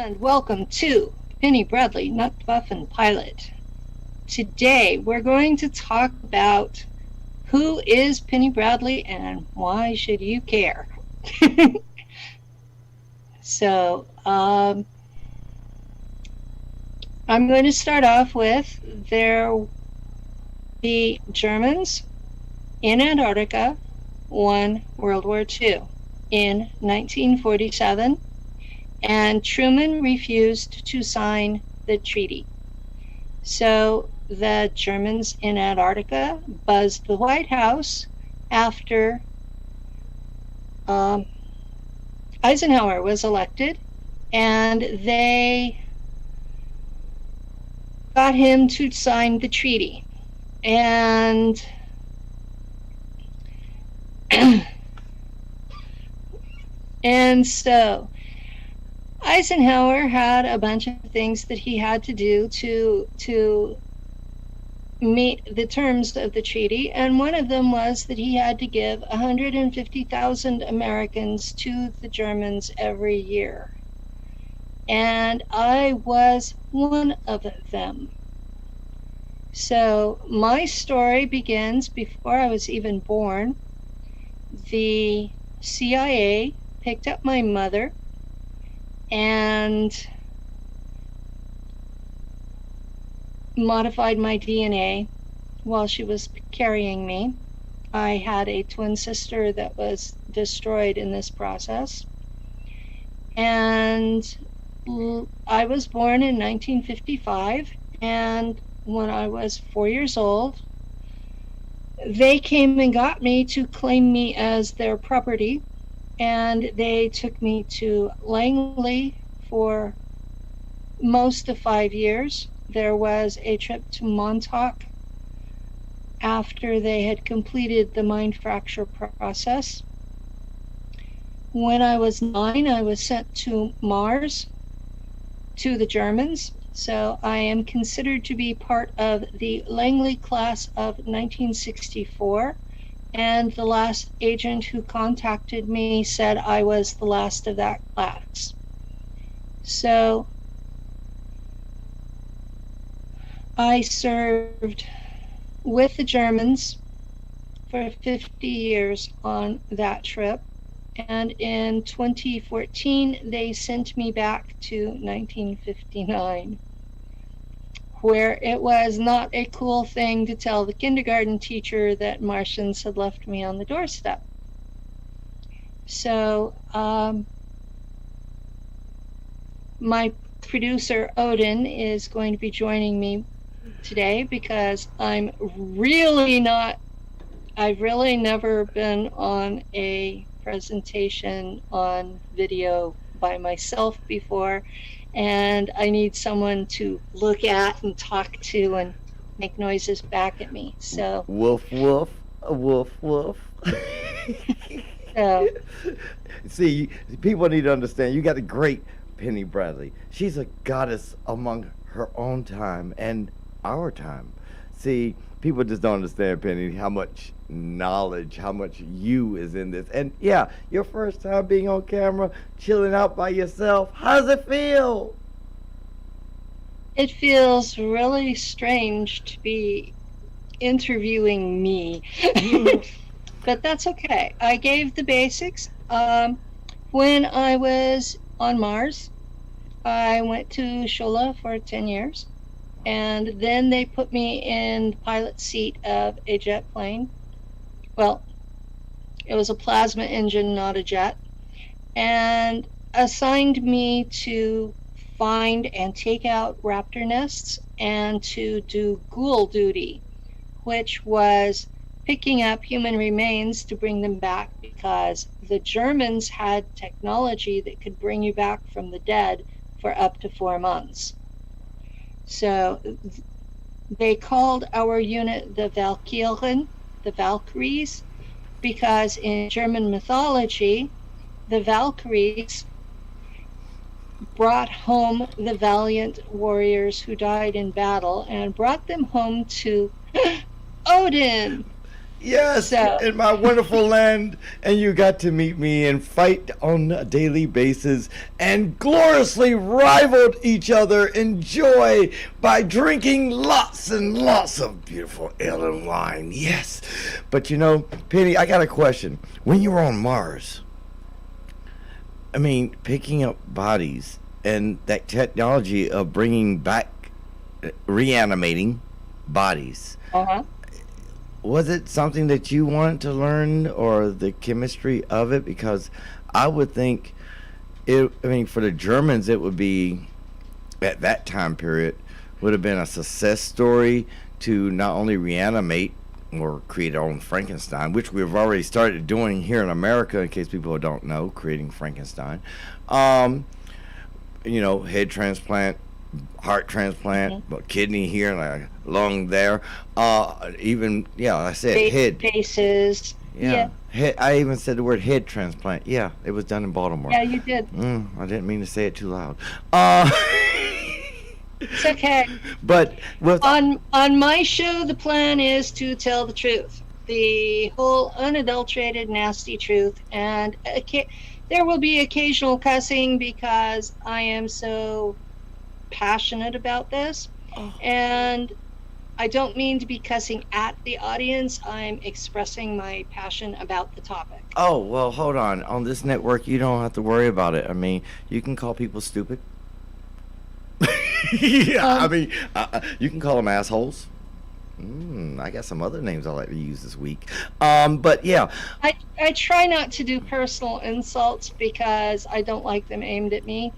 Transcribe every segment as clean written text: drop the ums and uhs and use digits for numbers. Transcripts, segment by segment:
and welcome to Penny Bradley, Nacht Waffen Pilot. Today we're going to talk about who is Penny Bradley and why should you care. So I'm going to start off with the Germans in Antarctica won World War II in 1947. And Truman refused to sign the treaty. So the Germans in Antarctica buzzed the White House after Eisenhower was elected, and they got him to sign the treaty. And so Eisenhower had a bunch of things that he had to do to meet the terms of the treaty, and one of them was that he had to give 150,000 Americans to the Germans every year. And I was one of them. So my story begins before I was even born. The CIA picked up my mother and modified my DNA while she was carrying me. I had a twin sister that was destroyed in this process. And I was born in 1955, and when I was 4 years old, they came and got me to claim me as their property. And they took me to Langley for most of 5 years. There was a trip to Montauk after they had completed the mind fracture process. When I was 9, I was sent to Mars to the Germans. So I am considered to be part of the Langley class of 1964. And the last agent who contacted me said I was the last of that class. So I served with the Germans for 50 years on that trip. And in 2014, they sent me back to 1959. Where it was not a cool thing to tell the kindergarten teacher that Martians had left me on the doorstep. So my producer ODIN is going to be joining me today because I've really never been on a presentation on video by myself before. And I need someone to look at and talk to and make noises back at me. So woof woof, woof woof. So See, people need to understand. You got a great Penny Bradley. She's a goddess among her own time and our time. See, people just don't understand, Penny, how much knowledge, how much you is in this. And yeah, your first time being on camera, chilling out by yourself. How does it feel? it feels really strange to be interviewing me. But that's okay. I gave the basics. When I was on Mars, I went to Shola for 10 years. And then they put me in the pilot seat of a jet plane. Well, it was a plasma engine, not a jet. And assigned me to find and take out raptor nests and to do ghoul duty, which was picking up human remains to bring them back because the Germans had technology that could bring you back from the dead for up to 4 months. So they called our unit the Valkyren, the Valkyries, because in German mythology, the Valkyries brought home the valiant warriors who died in battle and brought them home to Odin. Yes, So, in my wonderful land, and you got to meet me and fight on a daily basis and gloriously rivaled each other in joy by drinking lots and lots of beautiful ale and wine. Yes. But you know, Penny, I got a question. When you were on Mars, I mean, picking up bodies and that technology of bringing back, reanimating bodies, uh-huh. was it something that you wanted to learn or the chemistry of it? Because I would think it, I mean, for the Germans, it would be, at that time period, would have been a success story to not only reanimate or create our own Frankenstein, which we've already started doing here in America, in case people don't know, creating Frankenstein. Um, you know, head transplant, heart transplant, but kidney here, like lung there. Even yeah, I said head. Faces. Yeah, head. I even said the word head transplant. Yeah, it was done in Baltimore. Yeah, you did. I didn't mean to say it too loud. Uh, It's okay. but with On my show, the plan is to tell the truth, the whole unadulterated, nasty truth, and there will be occasional cussing because I am so passionate about this, and I don't mean to be cussing at the audience. I'm expressing my passion about the topic. oh well, hold on this network, you don't have to worry about it. I mean, you can call people stupid. Yeah, I mean, you can call them assholes. I got some other names I like to use this week. But yeah, I try not to do personal insults because I don't like them aimed at me.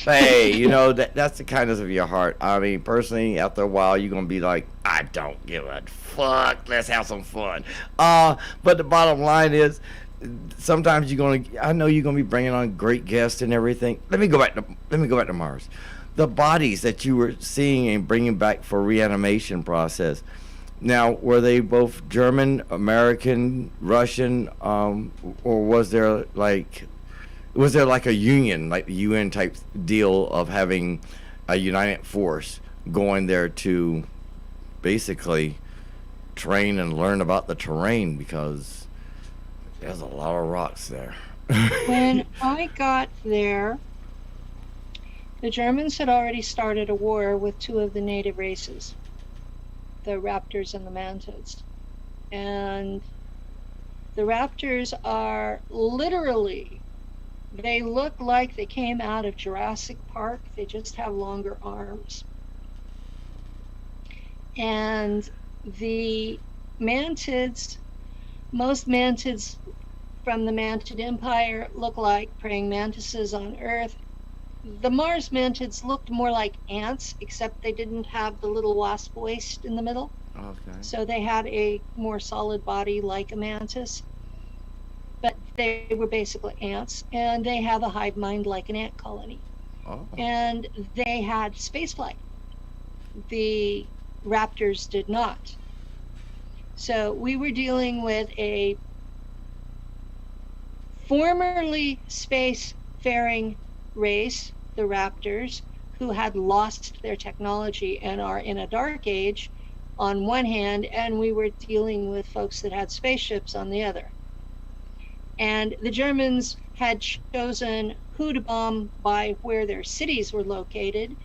hey, you know that's the kindness of your heart. I mean, personally, after a while, you're gonna be like, I don't give a fuck. Let's have some fun. But the bottom line is, sometimes I know you're gonna be bringing on great guests and everything. Let me go back to Mars. The bodies that you were seeing and bringing back for reanimation process. Now, were they both German, American, Russian, or was there like a union, like the UN type deal of having a united force going there to basically train and learn about the terrain, because there's a lot of rocks there. When I got there, the Germans had already started a war with two of the native races, the raptors and the mantids. And the raptors are literally, they look like they came out of Jurassic Park. They just have longer arms. And the mantids, most mantids from the mantid empire look like praying mantises on Earth. The Mars mantids looked more like ants, except they didn't have the little wasp waist in the middle. Okay. So they had a more solid body like a mantis. But they were basically ants, and they have a hive mind like an ant colony. Oh. And they had spaceflight. The raptors did not. So we were dealing with a formerly spacefaring race, the raptors, who had lost their technology and are in a dark age on one hand, and we were dealing with folks that had spaceships on the other. And the Germans had chosen who to bomb by where their cities were located,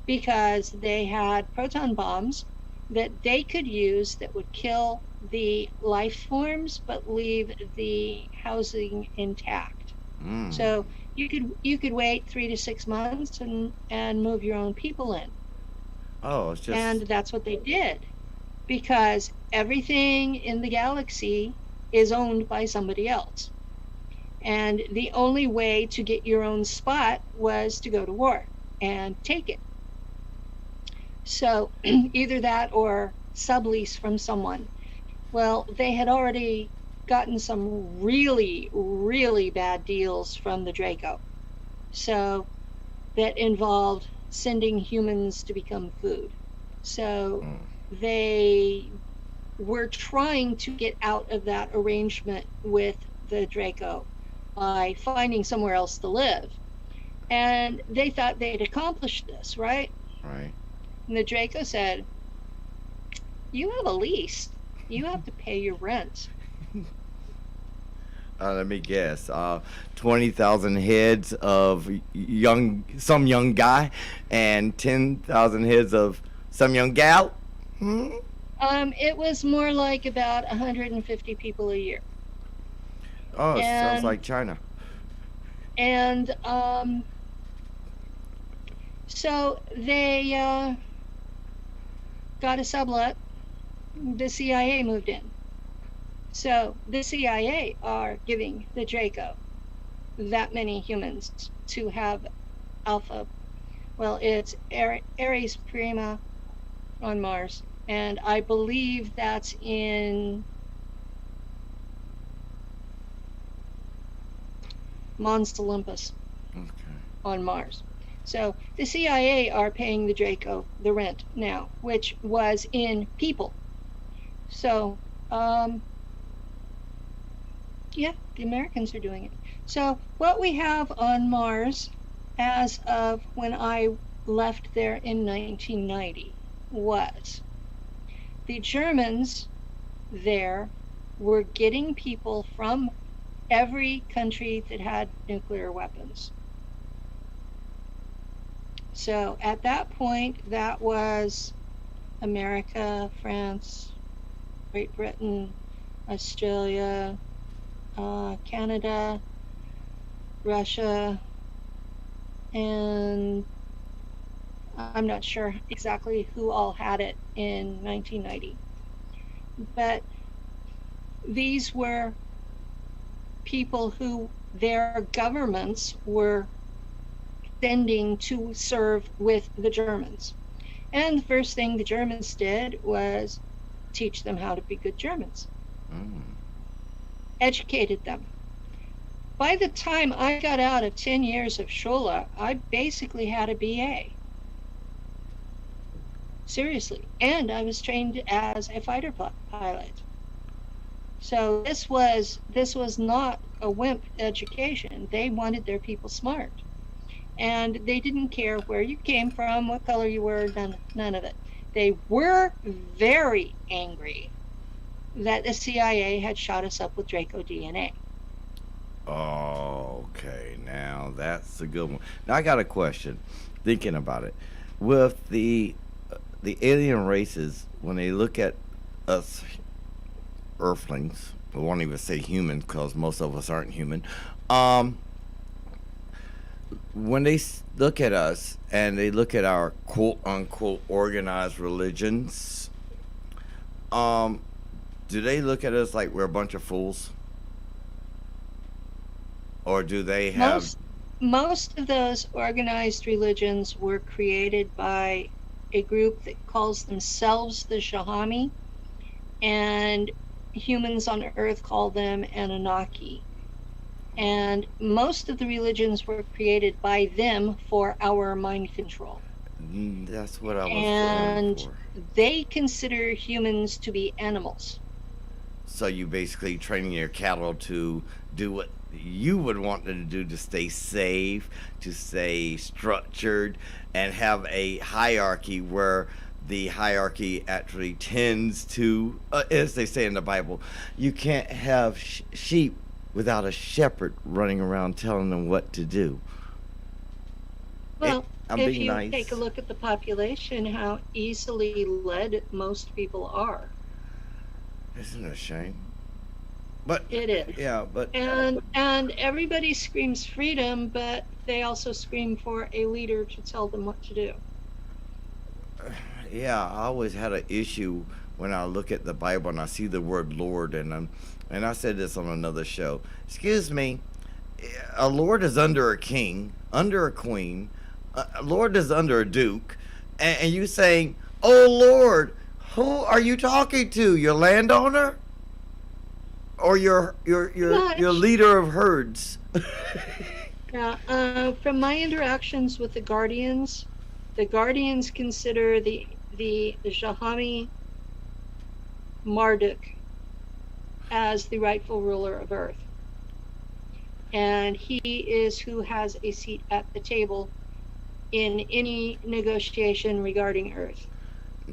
because they had proton bombs that they could use that would kill the life forms but leave the housing intact. So you could wait 3 to 6 months and move your own people in. Oh, it's just. And that's what they did, because everything in the galaxy is owned by somebody else. And the only way to get your own spot was to go to war and take it. So either that or sublease from someone. Well, they had already gotten some really, really bad deals from the Draco. So that involved sending humans to become food. So they were trying to get out of that arrangement with the Draco by finding somewhere else to live. And they thought they'd accomplished this, right? Right. And the Draco said, you have a lease. You have to pay your rent. Let me guess. 20,000 heads of some young guy, and 10,000 heads of some young gal. Hmm? It was more like about 150 people a year. Oh, sounds And like China. and so they got a sublet. The CIA moved in. So the CIA are giving the Draco that many humans to have alpha. Well, it's Ares Prima on Mars, and I believe that's in Mons Olympus Okay. on Mars. So the CIA are paying the Draco the rent now, which was in people. So, yeah, the Americans are doing it. So what we have on Mars as of when I left there in 1990 was the Germans there were getting people from every country that had nuclear weapons. So at that point, that was America, France, Great Britain, Australia, Canada, Russia, and I'm not sure exactly who all had it in 1990. But these were people who their governments were sending to serve with the Germans. And the first thing the Germans did was teach them how to be good Germans, Mm. educated them. By the time I got out of 10 years of Schule, I basically had a BA. Seriously. And I was trained as a fighter pilot. So this was not a wimp education. They wanted their people smart. And they didn't care where you came from, what color you were, none of it. They were very angry that the CIA had shot us up with Draco DNA. Oh, okay. Now that's a good one. Now I got a question. Thinking about it, with the alien races, when they look at us Earthlings, I won't even say human because most of us aren't human. Um, when they look at us and they look at our quote unquote organized religions, um, do they look at us like we're a bunch of fools, or do they have? Most of those organized religions were created by a group that calls themselves the Shahami, and humans on Earth call them Anunnaki. And most of the religions were created by them for our mind control. That's what I was going And for. they consider humans to be animals. So you basically training your cattle to do what you would want them to do to stay safe, to stay structured, and have a hierarchy where the hierarchy actually tends to, as they say in the Bible, you can't have sheep without a shepherd running around telling them what to do. Well, I'm if being you nice. take a look at the population, how easily led most people are. Isn't it a shame? But It is. yeah, but And everybody screams freedom, but they also scream for a leader to tell them what to do. yeah, I always had an issue when I look at the Bible and I see the word Lord, and I said this on another show. Excuse me, a lord is under a king, under a queen, a lord is under a duke, and you saying, "Oh Lord, who are you talking to? Your landowner, or your Much. leader of herds?" Yeah, from my interactions with the Guardians consider the Jahami Marduk as the rightful ruler of Earth. And he is who has a seat at the table in any negotiation regarding Earth.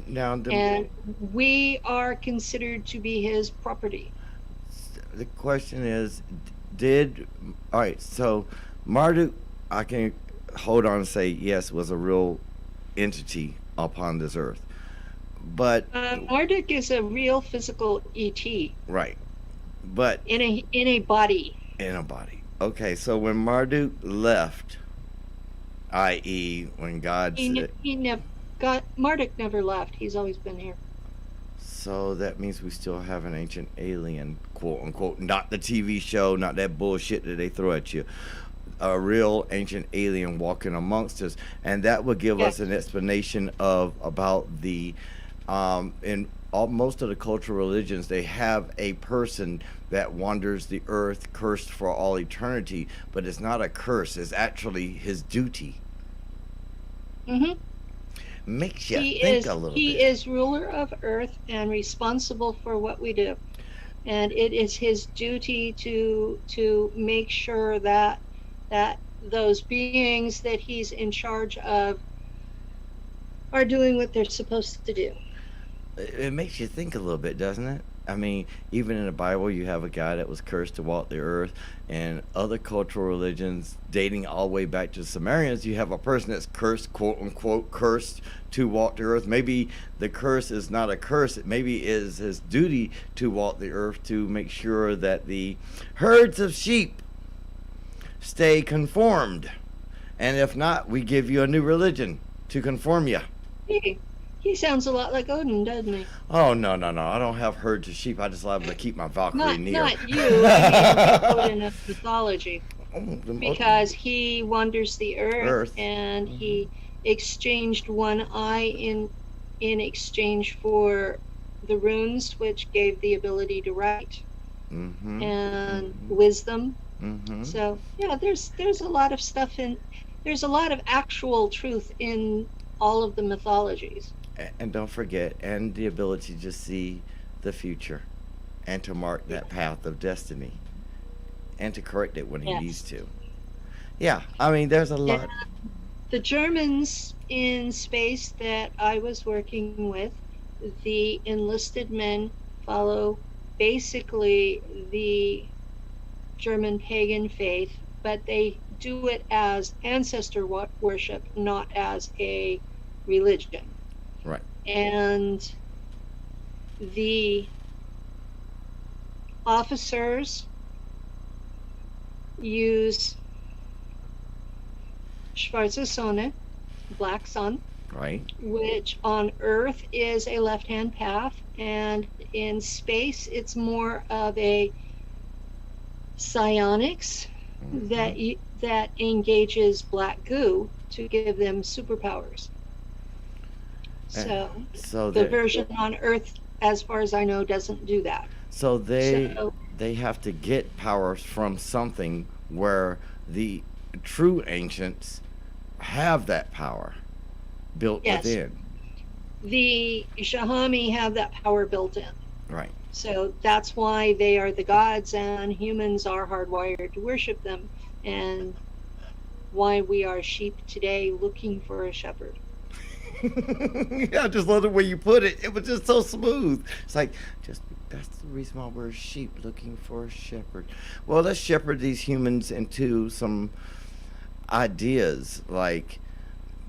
Now, and we are considered to be his property. the question is, did all right? So Marduk, I can hold on and say yes, was a real entity upon this earth, but Marduk is a real physical ET right, but in a body. in a body. Okay, so when Marduk left, i.e., when God said, He never got Marduk never left. He's always been here. so that means we still have an ancient alien, quote unquote, not the TV show, not that bullshit that they throw at you. A real ancient alien walking amongst us, and that would give us Yes. an explanation of about the in all, most of the cultural religions they have a person that wanders the earth cursed for all eternity, but it's not a curse, it's actually his duty. Hmm. Makes you think a little He bit. is ruler of earth and responsible for what we do. And it is his duty to make sure that those beings that he's in charge of are doing what they're supposed to do. It makes you think a little bit, doesn't it? I mean, even in the Bible, you have a guy that was cursed to walk the earth, and other cultural religions, dating all the way back to the Sumerians, you have a person that's cursed, quote unquote, cursed to walk the earth. Maybe the curse is not a curse; it maybe is his duty to walk the earth to make sure that the herds of sheep stay conformed, and if not, we give you a new religion to conform you. He, he sounds a lot like Odin, doesn't he? Oh no, no, no! I don't have herds of sheep. I just love to keep my Valkyrie near. Not you. I mean, the Odin of mythology, Oh, because he wanders the earth, Earth. and Mhm. he exchanged one eye in exchange for the runes, which gave the ability to write Mhm. and wisdom. Mhm. So yeah, there's a lot of stuff there's a lot of actual truth in all of the mythologies. And don't forget, and the ability to see the future, and to mark Yeah. that path of destiny, and to correct it when he needs Yes. to. Yeah, I mean, there's a And lot. the Germans in space that I was working with, the enlisted men follow basically the German pagan faith, but they do it as ancestor worship, not as a religion. Right. And the officers use Schwarze Sonne, black sun, Right. which on Earth is a left-hand path, and in space it's more of a psionics Mhm. that engages black goo to give them superpowers. And So so the that version on Earth, as far as I know, doesn't do that. so So they have to get powers from something where the true ancients have that power built yes, within. the Shahami have that power built in. Right. So that's why they are the gods, and humans are hardwired to worship them, and why we are sheep today looking for a shepherd. Yeah, I just love the way you put it. It was just so smooth. It's like, just that's the reason why we're sheep looking for a shepherd. Well, let's shepherd these humans into some ideas. Like,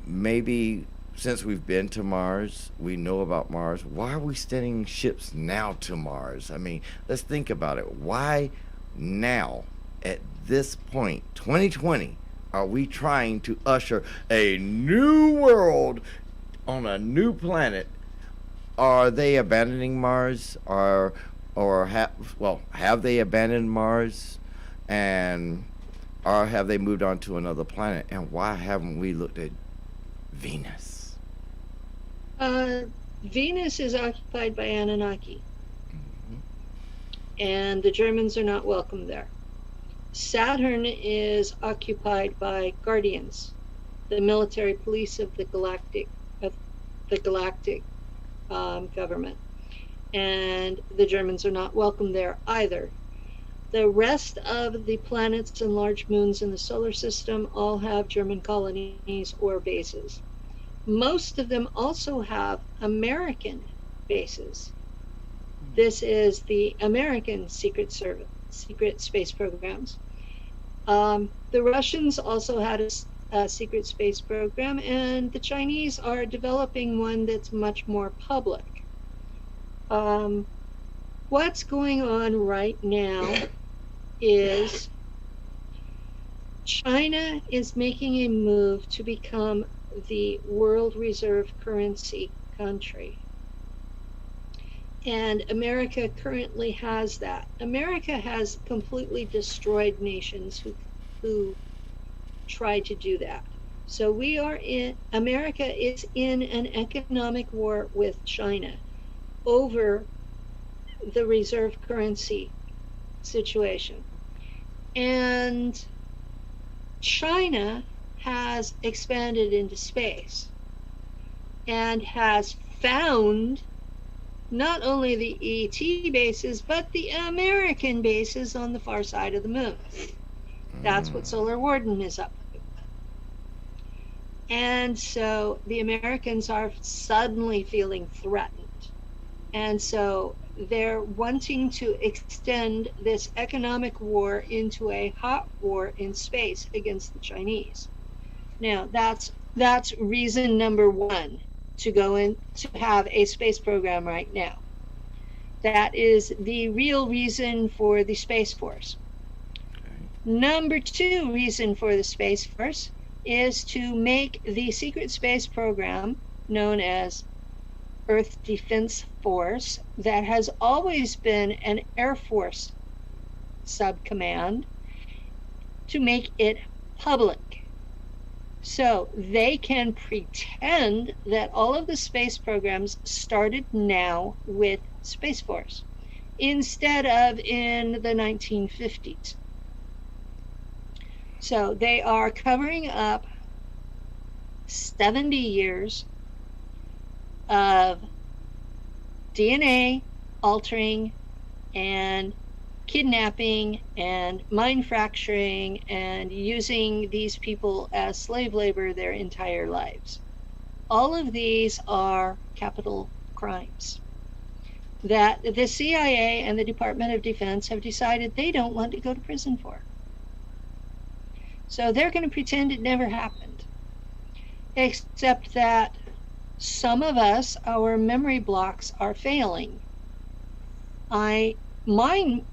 maybe since we've been to Mars, we know about Mars. Why are we sending ships now to Mars? I mean, let's think about it. Why now, at this point, 2020, are we trying to usher a new world on a new planet? Are they abandoning Mars? Have they abandoned Mars? And or have they moved on to another planet? And why haven't we looked at Venus? Uh, Venus is occupied by Anunnaki, Mhm. and the Germans are not welcome there. Saturn is occupied by Guardians, the military police of the galactic government, and the Germans are not welcome there either. The rest of the planets and large moons in the solar system all have German colonies or bases. most of them also have American bases. This is the American Secret Service, secret space programs. The Russians also had a secret space program, and the Chinese are developing one that's much more public. What's going on right now is China is making a move to become the world reserve currency country. And America currently has that. America has completely destroyed nations who try to do that. So America is in an economic war with China over the reserve currency situation. And China has expanded into space and has found not only the ET bases, but the American bases on the far side of the moon. That's what Solar Warden is up to. And so the Americans are suddenly feeling threatened. And so they're wanting to extend this economic war into a hot war in space against the Chinese. Now, that's reason number one to go in to have a space program right now. That is the real reason for the Space Force. Number two reason for the Space Force is to make the secret space program known as Earth Defense Force, that has always been an Air Force subcommand, to make it public. So they can pretend that all of the space programs started now with Space Force instead of in the 1950s. So they are covering up 70 years of DNA altering and kidnapping and mind fracturing and using these people as slave labor their entire lives. All of these are capital crimes that the CIA and the Department of Defense have decided they don't want to go to prison for. So they're going to pretend it never happened, except that some of us, our memory blocks are failing. Mine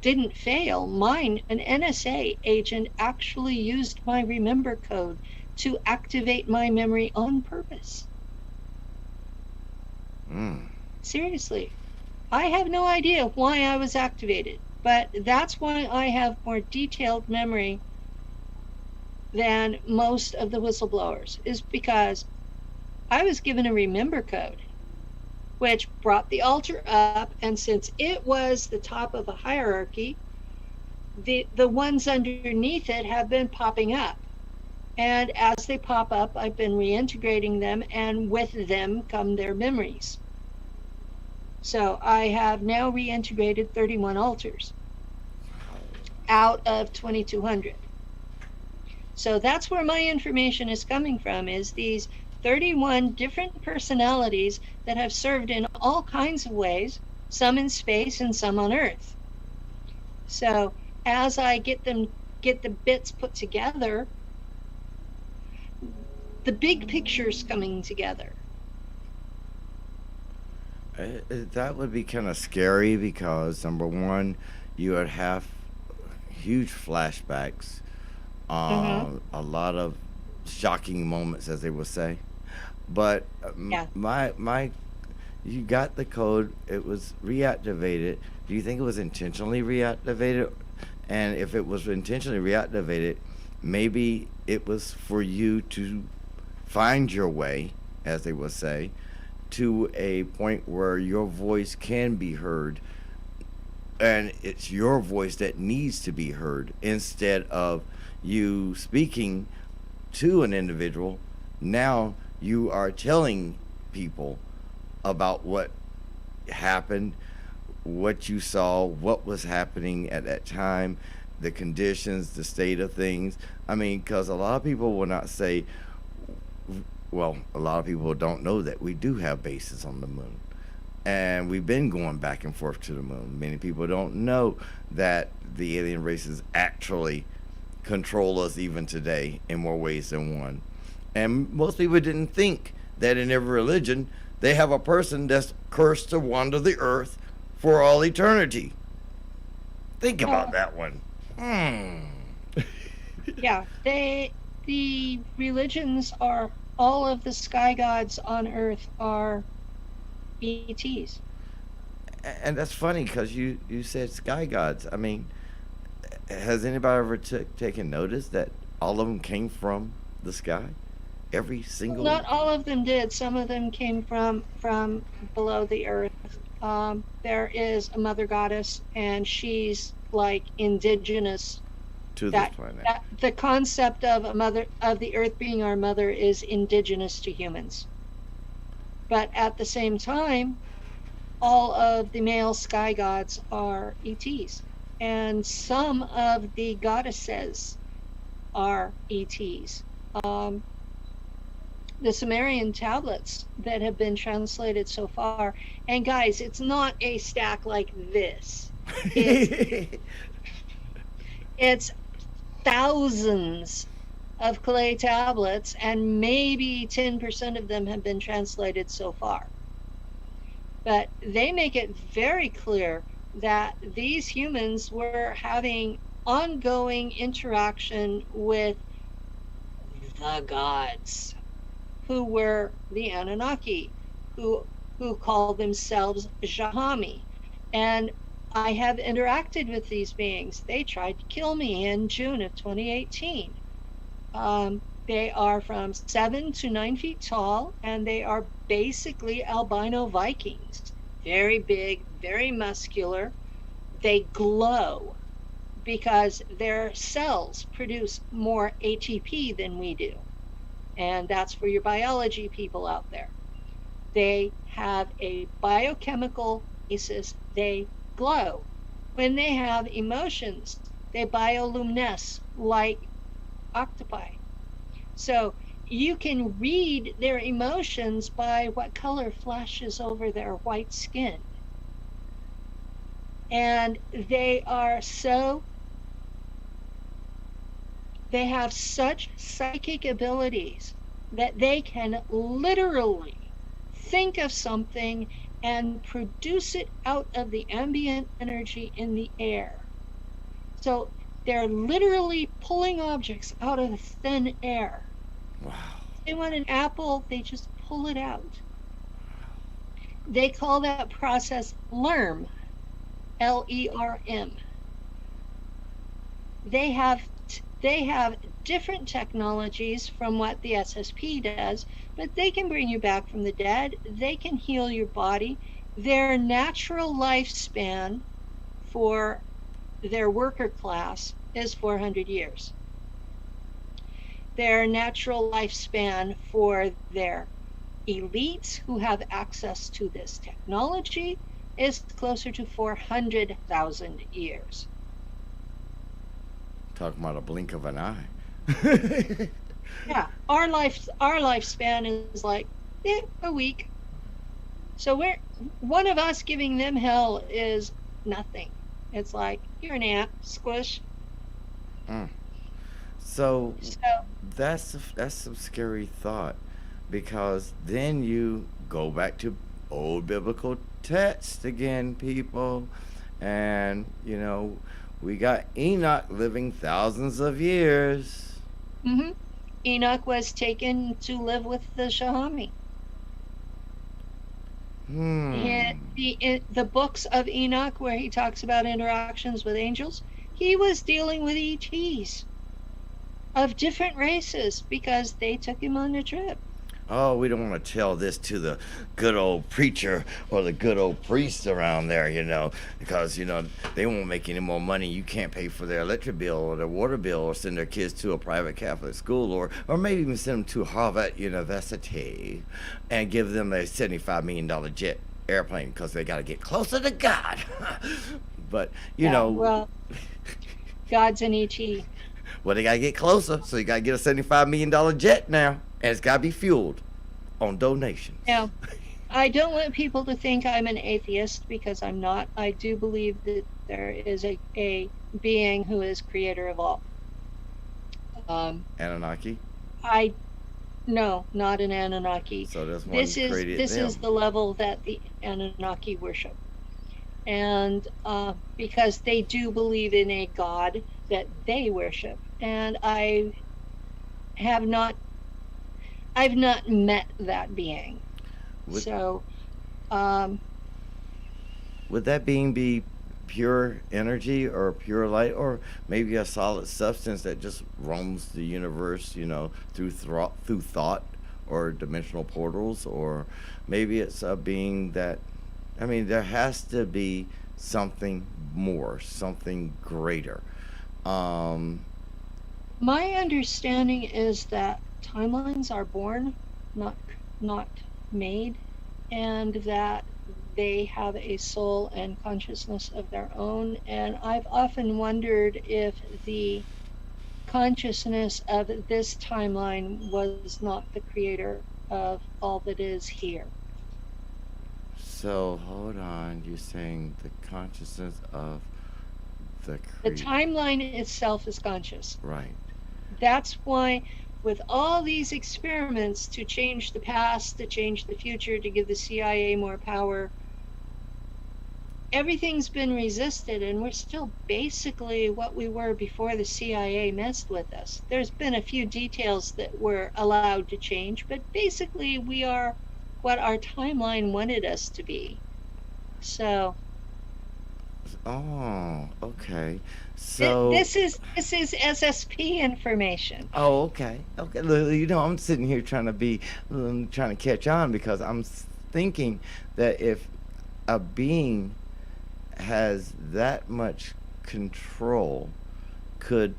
didn't fail. Mine, an NSA agent actually used my remember code to activate my memory on purpose. Seriously. I have no idea why I was activated, but that's why I have more detailed memory than most of the whistleblowers, is because I was given a remember code, which brought the altar up, and since it was the top of a hierarchy, the ones underneath it have been popping up. And as they pop up, I've been reintegrating them, and with them come their memories. So I have now reintegrated 31 altars out of 2,200. So that's where my information is coming from, is these 31 different personalities that have served in all kinds of ways, some in space and some on Earth. So as I get the bits put together, the big picture's coming together. That would be kind of scary because, number one, you would have huge flashbacks, a lot of shocking moments, as they would say. But Yeah. you got the code. It was reactivated. Do you think it was intentionally reactivated? And if it was intentionally reactivated, maybe it was for you to find your way, as they would say, to a point where your voice can be heard, and it's your voice that needs to be heard instead of you speaking to an individual. Now you are telling people about what happened, what you saw, what was happening at that time, the conditions, the state of things. I mean, because a lot of people will not say well, a lot of people don't know that we do have bases on the moon. And we've been going back and forth to the moon. Many people don't know that the alien races actually control us even today in more ways than one. And most people didn't think that in every religion they have a person that's cursed to wander the earth for all eternity. Think about that one. Yeah, the religions are, all of the sky gods on Earth are ETs. And that's funny because you said sky gods. I mean, has anybody ever taken notice that all of them came from the sky? Every single. Not all of them did. Some of them came from below the Earth. There is a mother goddess, and she's like indigenous To this planet. the concept of a mother, of the earth being our mother, is indigenous to humans. But at the same time, all of the male sky gods are ETs, and some of the goddesses are ETs. The Sumerian tablets that have been translated so far, and guys, it's not a stack like this. It's thousands of clay tablets, and maybe 10% of them have been translated so far. But they make it very clear that these humans were having ongoing interaction with the gods, who were the Anunnaki, who called themselves Jahami. And I have interacted with these beings. They tried to kill me in June of 2018. They are from 7 to 9 feet tall, and they are basically albino Vikings. Very big, very muscular. They glow because their cells produce more ATP than we do. And that's for your biology people out there. They have a biochemical basis. They glow. When they have emotions, they bioluminesce like octopi. So you can read their emotions by what color flashes over their white skin. And they have such psychic abilities that they can literally think of something and produce it out of the ambient energy in the air. So they're literally pulling objects out of thin air. Wow. If they want an apple, they just pull it out. They call that process LERM, L-E-R-M. They have different technologies from what the SSP does, but they can bring you back from the dead. They can heal your body. Their natural lifespan for their worker class is 400 years. Their natural lifespan for their elites who have access to this technology is closer to 400,000 years. Talking about a blink of an eye. Yeah, our lifespan is like a week. So one of us giving them hell is nothing. It's like, you're an ant, squish. So that's some scary thought, because then you go back to old biblical text again, people, and we got Enoch living thousands of years. Mm-hmm. Enoch was taken to live with the Shahami. The books of Enoch, where he talks about interactions with angels, he was dealing with ETs of different races because they took him on a trip. Oh, we don't want to tell this to the good old preacher or the good old priest around there, because, they won't make any more money. You can't pay for their electric bill or their water bill, or send their kids to a private Catholic school, or maybe even send them to Harvard University and give them a $75 million jet airplane because they got to get closer to God. But, Well, God's an ET. Well, they got to get closer, so you got to get a $75 million jet now, and it's got to be fueled on donations. Now, I don't want people to think I'm an atheist, because I'm not. I do believe that there is a being who is creator of all. Anunnaki. I No, not an Anunnaki. So this one This created them. is the level that the Anunnaki worship, and because they do believe in a god that they worship, and have not I've not met that being. Would, So, um, would that being be pure energy or pure light, or maybe a solid substance that just roams the universe, through thought or dimensional portals, or maybe it's a being that, I mean, there has to be something more, something greater. Um, my understanding is that timelines are born, not made, and that they have a soul and consciousness of their own. And I've often wondered if the consciousness of this timeline was not the creator of all that is here. so hold on, you're saying the consciousness of The timeline itself is conscious. right. That's why, with all these experiments to change the past, to change the future, to give the CIA more power, everything's been resisted, and we're still basically what we were before the CIA messed with us. There's been a few details that were allowed to change, but basically we are what our timeline wanted us to be. So Oh, okay. So, this is SSP information. oh, okay, okay. I'm sitting here trying to catch on, because I'm thinking that if a being has that much control, could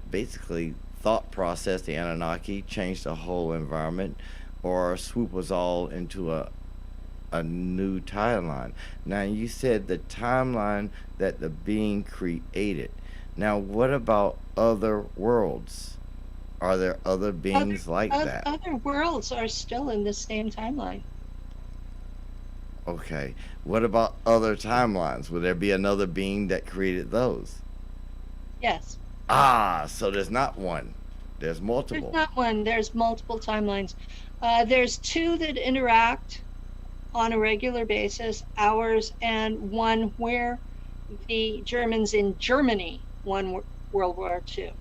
basically thought process the Anunnaki, change the whole environment, or swoop us all into a new timeline. Now, you said the timeline that the being created. Now, what about other worlds? Are there other beings like that? Other worlds are still in the same timeline. Okay. What about other timelines? Would there be another being that created those? Yes. Ah, so there's not one. There's There's multiple. not one, there's multiple timelines. There's two that interact on a regular basis, ours and one where the Germans in Germany won World War II.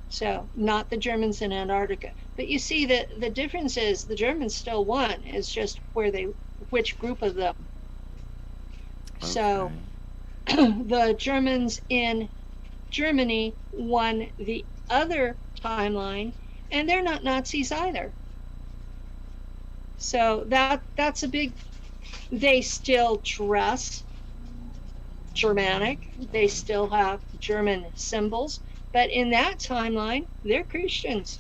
So not the Germans in Antarctica. But you see that the difference is the Germans still won. It's just which group of them. So the Germans in Germany won the other timeline, and they're not Nazis either. So that's a big. They still dress Germanic. They still have German symbols, but in that timeline, they're Christians.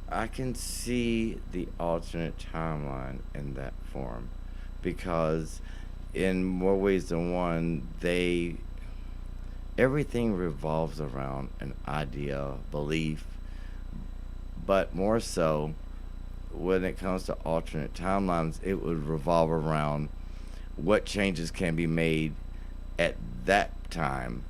I can see the alternate timeline in that form, because in more ways than one, everything revolves around an idea, belief, but more so when it comes to alternate timelines, it would revolve around what changes can be made at that time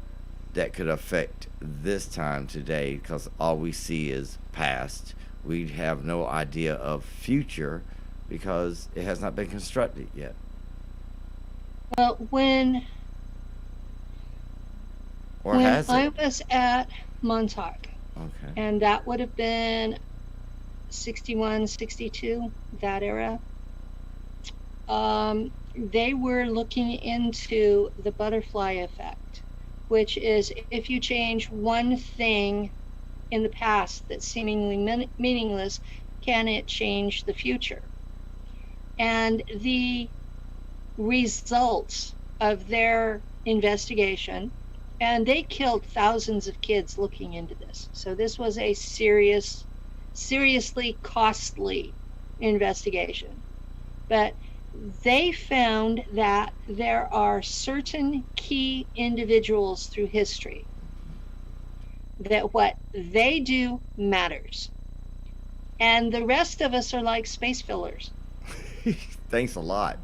that could affect this time today, because all we see is past. We have no idea of future because it has not been constructed yet. Well, when Has I it? was at Montauk, Okay. and that would have been 61, 62, that era, they were looking into the butterfly effect, which is if you change one thing in the past that's seemingly meaningless, can it change the future? And the results of their investigation, and they killed thousands of kids looking into this. So this was a seriously costly investigation. But they found that there are certain key individuals through history that what they do matters. And the rest of us are like space fillers. Thanks a lot.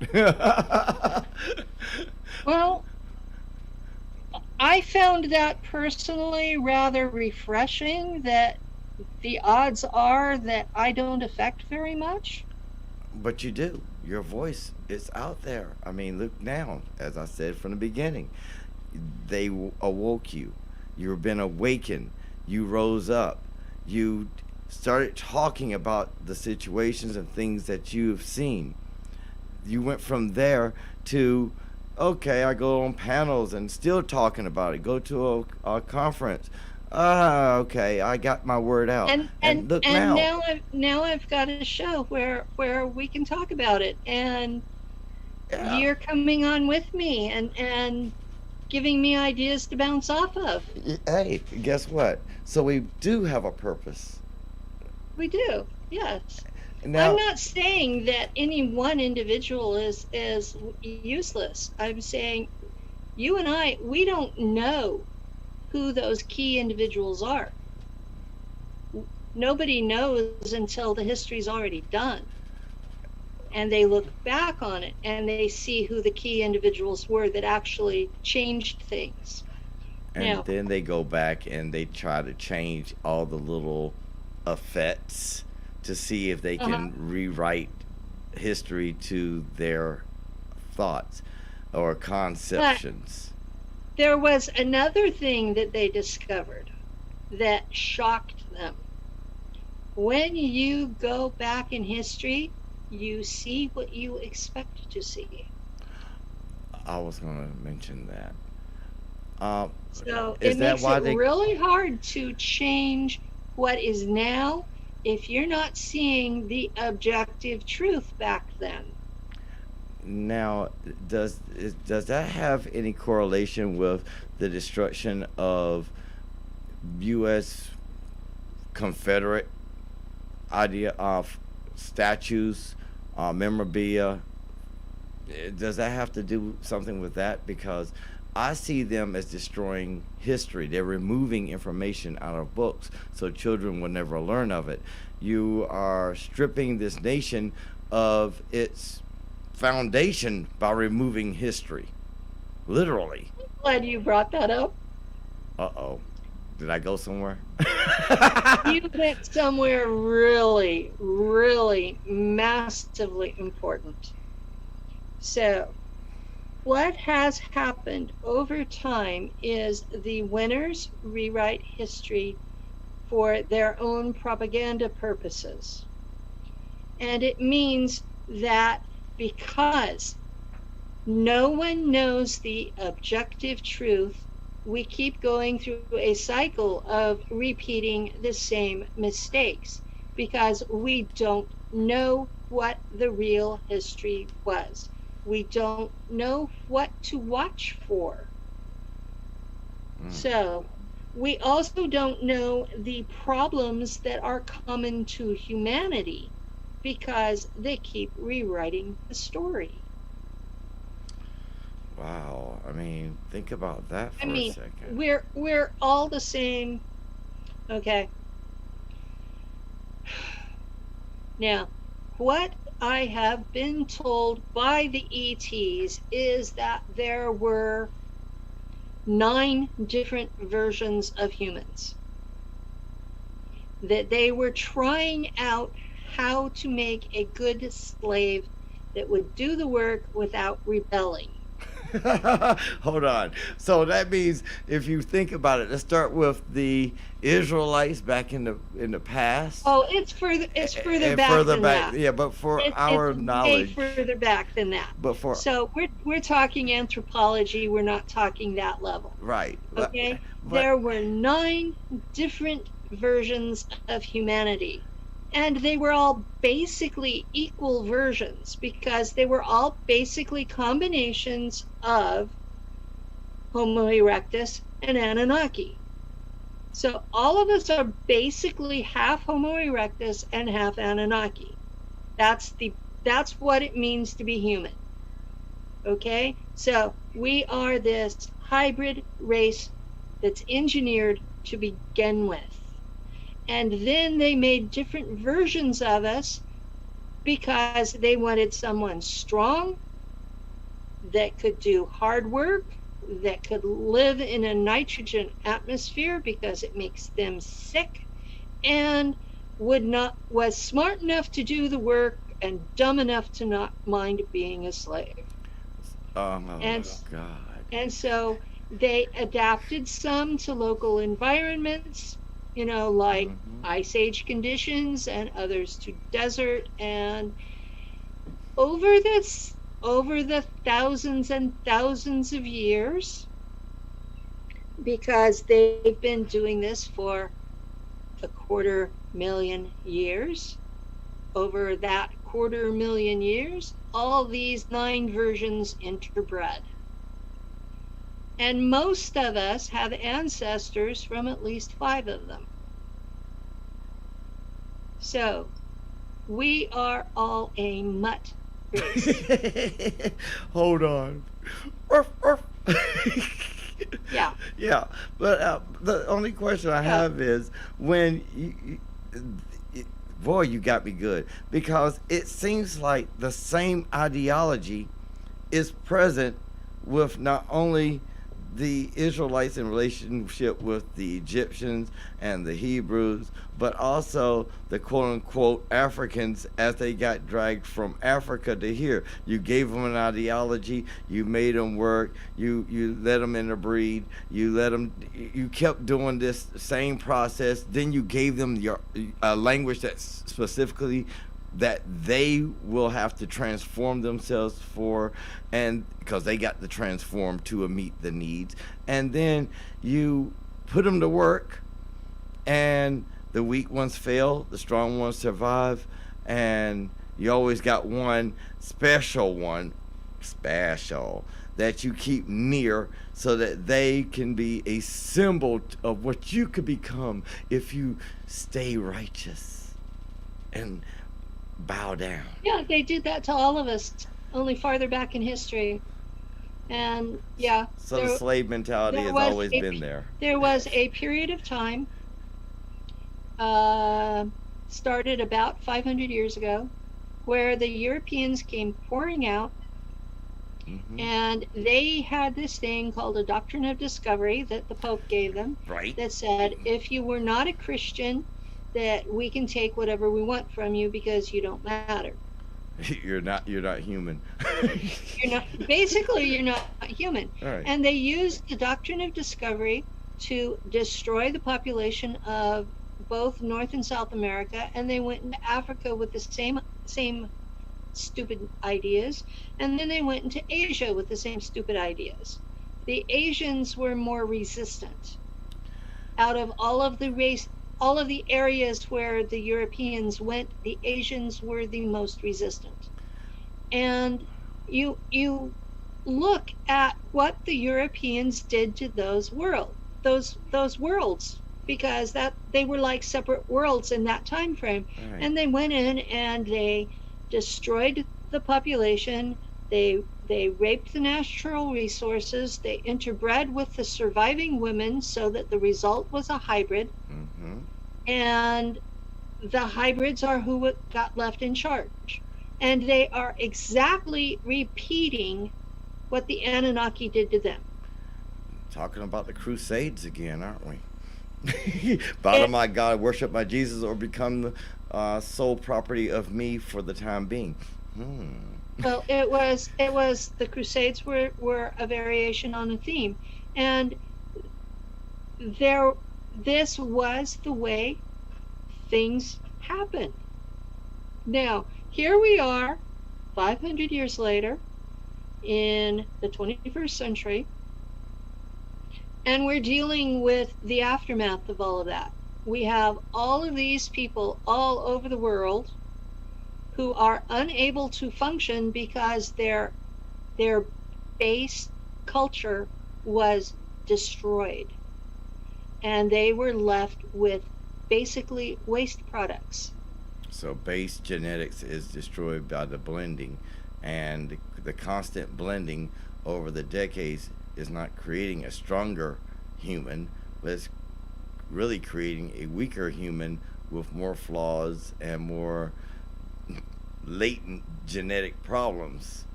Well, I found that personally rather refreshing, that the odds are that I don't affect very much. But you do. Your voice is out there. I mean, look now, as I said from the beginning, they awoke you. You've been awakened. You rose up. You started talking about the situations and things that you have seen. You went from there to, okay, I go on panels and still talking about it. Go to a conference. Ah, okay, I got my word out. And And look and now. now I've got a show where we can talk about it, and Yeah. you're coming on with me and giving me ideas to bounce off of. Hey, guess what? So we do have a purpose. We do, yes. I'm Now, not saying that any one individual is useless. I'm saying you and I, we don't know who those key individuals are. Nobody knows until the history's already done. And they look back on it and they see who the key individuals were that actually changed things. and Now, then they go back and they try to change all the little effects to see if they uh-huh. can rewrite history to their thoughts or But conceptions. there was another thing that they discovered that shocked them. When you go back in history, you see what you expect to see. I was going to mention that. Um, So it is that makes why it they really hard to change what is now if you're not seeing the objective truth back then. now does that have any correlation with the destruction of U.S. Confederate idea of statues, memorabilia? Does that have to do something with that? Because I see them as destroying history. They're removing information out of books so children will never learn of it. You are stripping this nation of its foundation by removing history. Literally. Glad you brought that up. Uh oh. Did I go somewhere? You went somewhere really, really massively important. So, what has happened over time is the winners rewrite history for their own propaganda purposes. And it means that because no one knows the objective truth, we keep going through a cycle of repeating the same mistakes because we don't know what the real history was. We don't know what to watch for. Mm. So, we also don't know the problems that are common to humanity because they keep rewriting the story. Wow. I mean, think about that I for a mean, second. we're all the same. Okay. Now, what I have been told by the ETs is that there were 9 different versions of humans. That they were trying out how to make a good slave that would do the work without rebelling. Hold on. So that means if you think about it, let's start with the Israelites back in the past Oh, it's further and back further than back. that. Yeah, but for It's our way knowledge, further back than that. but for So we're talking anthropology. We're not talking that level. right, Okay, but there were 9 different versions of humanity, and they were all basically equal versions because they were all basically combinations of Homo erectus and Anunnaki. So all of us are basically half Homo erectus and half Anunnaki. That's what it means to be human. Okay? So we are this hybrid race that's engineered to begin with. And then they made different versions of us because they wanted someone strong, that could do hard work, that could live in a nitrogen atmosphere because it makes them sick, and was smart enough to do the work and dumb enough to not mind being a slave. Oh And God. and so they adapted some to local environments, like Hmm. ice age conditions, and others to desert. And over this over the thousands and thousands of years, because they've been doing this for a 250,000 years, over that 250,000 years, all these 9 versions interbred. And most of us have ancestors from at least 5 of them. So we are all a mutt race. Hold on. Ruff, ruff. Yeah. Yeah, but the only question I Yeah. have is when boy, you got me good because it seems like the same ideology is present with not only the Israelites in relationship with the Egyptians and the Hebrews, but also the quote unquote Africans as they got dragged from Africa to here. You gave them an ideology, you made them work, you let them interbreed, you kept doing this same process. Then you gave them your language that specifically that they will have to transform themselves for, and because they got to transform to meet the needs, and then you put them to work, and the weak ones fail, the strong ones survive, and you always got one special that you keep near so that they can be a symbol of what you could become if you stay righteous and bow down. Yeah, they did that to all of us, only farther back in history. And yeah, So the slave mentality there has was always a been there. there was a period of time, uh, started about 500 years ago, where the Europeans came pouring out, Hmm. and they had this thing called a doctrine of discovery that the Pope gave them, Right? that said, if you were not a Christian, that we can take whatever we want from you because you don't matter. You're not human. You're not human. All right. And they used the doctrine of discovery to destroy the population of both North and South America, and they went into Africa with the same stupid ideas, and then they went into Asia with the same stupid ideas. The Asians were more resistant. Out of all of the areas where the Europeans went, the Asians were the most resistant. And you look at what the Europeans did to those worlds, because that they were like separate worlds in that time frame. All right. And they went in and they destroyed the population. They raped the natural resources. They interbred with the surviving women so that the result was a hybrid. Mm-hmm. And the hybrids are who got left in charge. And they are exactly repeating what the Anunnaki did to them. Talking about the Crusades again, aren't we? Bow to It, my God, worship my Jesus, or become the sole property of me for the time being. Hmm. well, it was the Crusades were a variation on a theme, and there this was the way things happened. Now, here we are 500 years later in the 21st century, and we're dealing with the aftermath of all of that. We have all of these people all over the world who are unable to function because their base culture was destroyed, and they were left with basically waste products. So base genetics is destroyed by the blending, and the constant blending over the decades is not creating a stronger human, but it's really creating a weaker human with more flaws and more latent genetic problems.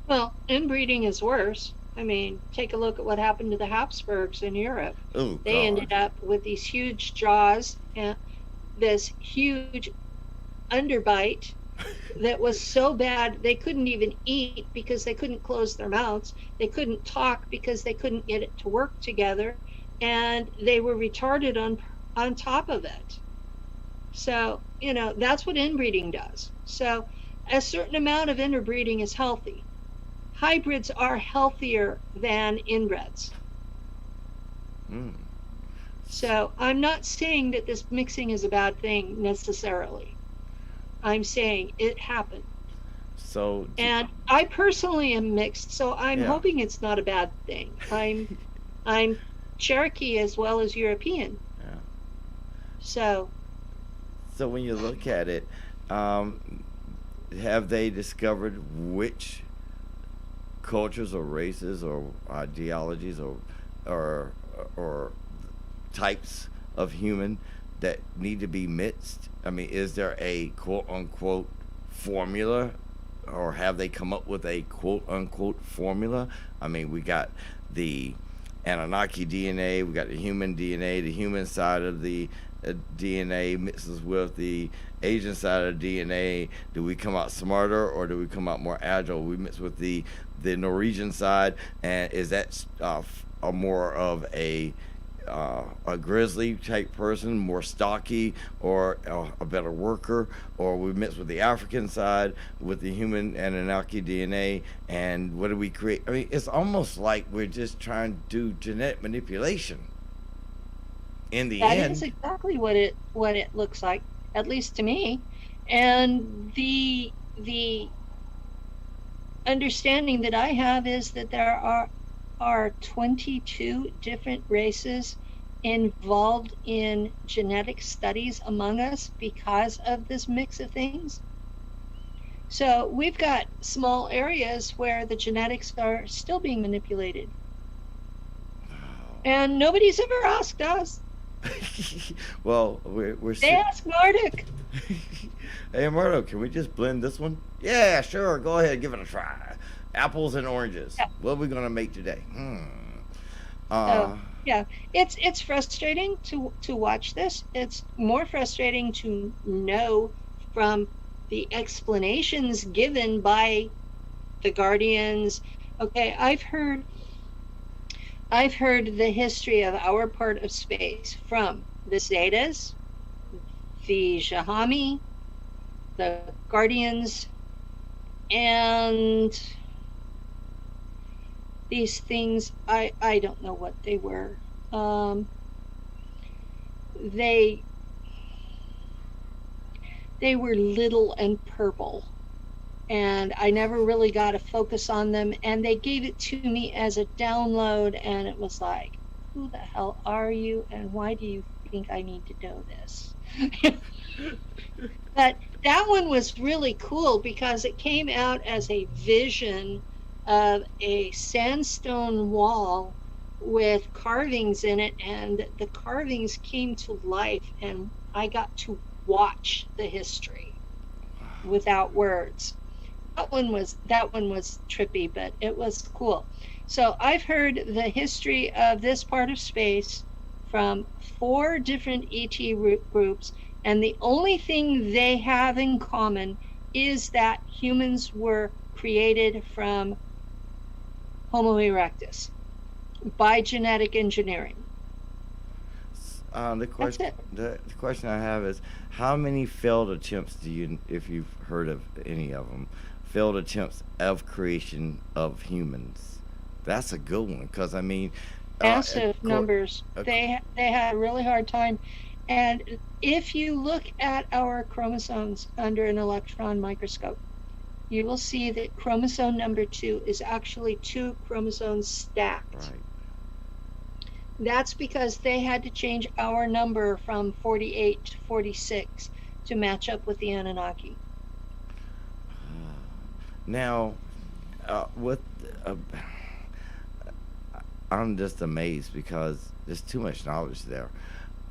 Well, inbreeding is worse. I mean, take a look at what happened to the Habsburgs in Europe. Oh They ended God. up with these huge jaws and this huge underbite that was so bad they couldn't even eat because they couldn't close their mouths. They couldn't talk because they couldn't get it to work together, and they were retarded on top of it. So, that's what inbreeding does. So, a certain amount of interbreeding is healthy. Hybrids are healthier than inbreds. Mm. So, I'm not saying that this mixing is a bad thing necessarily. I'm saying it happened. So And I personally am mixed, so I'm yeah. hoping it's not a bad thing. I'm Cherokee as well as European. Yeah. So, So when you look at it, um, have they discovered which cultures or races or ideologies or or types of human that need to be mixed? I mean, is there a quote unquote formula, or have they come up with a quote unquote formula? I mean, we got the Anunnaki DNA, we got the human DNA, the human side of the DNA mixes with the Asian side of the DNA. Do we come out smarter or do we come out more agile? We mix with the Norwegian side, and is that a more of a grizzly type person, more stocky, or a better worker, or we mix with the African side with the human Anunnaki DNA, and what do we create? I mean, it's almost like we're just trying to do genetic manipulation. In the that is end, exactly what it looks like, at least to me. And the understanding that I have is that there are 22 different races involved in genetic studies among us because of this mix of things. So we've got small areas where the genetics are still being manipulated. And nobody's ever asked us. well, we're They sitting. ask Marduk. Hey, Marto, can we just blend this one? Yeah, sure. Go ahead, give it a try. Apples and oranges. Yeah. What are we gonna make today? So Uh, yeah, it's frustrating to watch this. It's more frustrating to know from the explanations given by the Guardians. Okay, I've heard the history of our part of space from the Zetas, the Jahami, the Guardians, and these things. I don't know what they were. Um, they they were little and purple, and I never really got a focus on them. And they gave it to me as a download, and it was like, who the hell are you, and why do you think I need to know this? But that one was really cool because it came out as a vision of a sandstone wall with carvings in it, and the carvings came to life, and I got to watch the history without words. That one was trippy, but it was cool. So I've heard the history of this part of space from 4 different ET groups, and the only thing they have in common is that humans were created from Homo erectus by genetic engineering. the That's question it. the question I have is, how many failed attempts do you, if you've heard of any of them, failed attempts of creation of humans? That's a good one, because I mean, Massive cor- numbers. uh, They had a really hard time. And if you look at our chromosomes under an electron microscope, you will see that chromosome number 2 is actually 2 chromosomes stacked. right. That's because they had to change our number from 48 to 46 to match up with the Anunnaki. Now, with uh, I'm just amazed because there's too much knowledge there.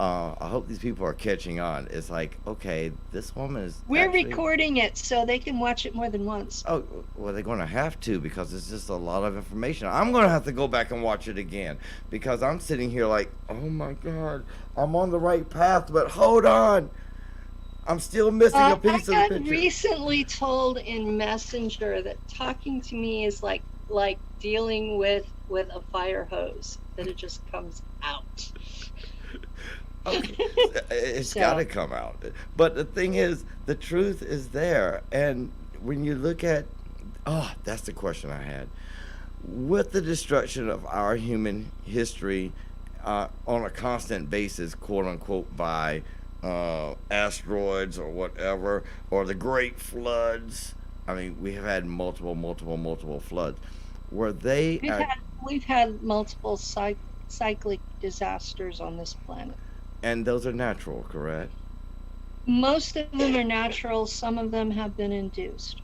I hope these people are catching on. It's like, okay, this woman is We're actually. recording it so they can watch it more than once. Oh, well, they're going to have to because it's just a lot of information. I'm going to have to go back and watch it again because I'm sitting here like, oh my God, I'm on the right path, but hold on. I'm still missing a I piece of the got picture. recently told in Messenger that talking to me is like dealing with a fire hose, that it just comes out. Okay, it's got So to come out. But the thing is, the truth is there. And when you look at, oh, that's the question I had. With the destruction of our human history on a constant basis, quote unquote, by asteroids or whatever, or the great floods. I mean, we have had multiple floods. Were they, we've had we've had multiple cyclic disasters on this planet. and those are natural, correct? Most of them are natural, some of them have been induced.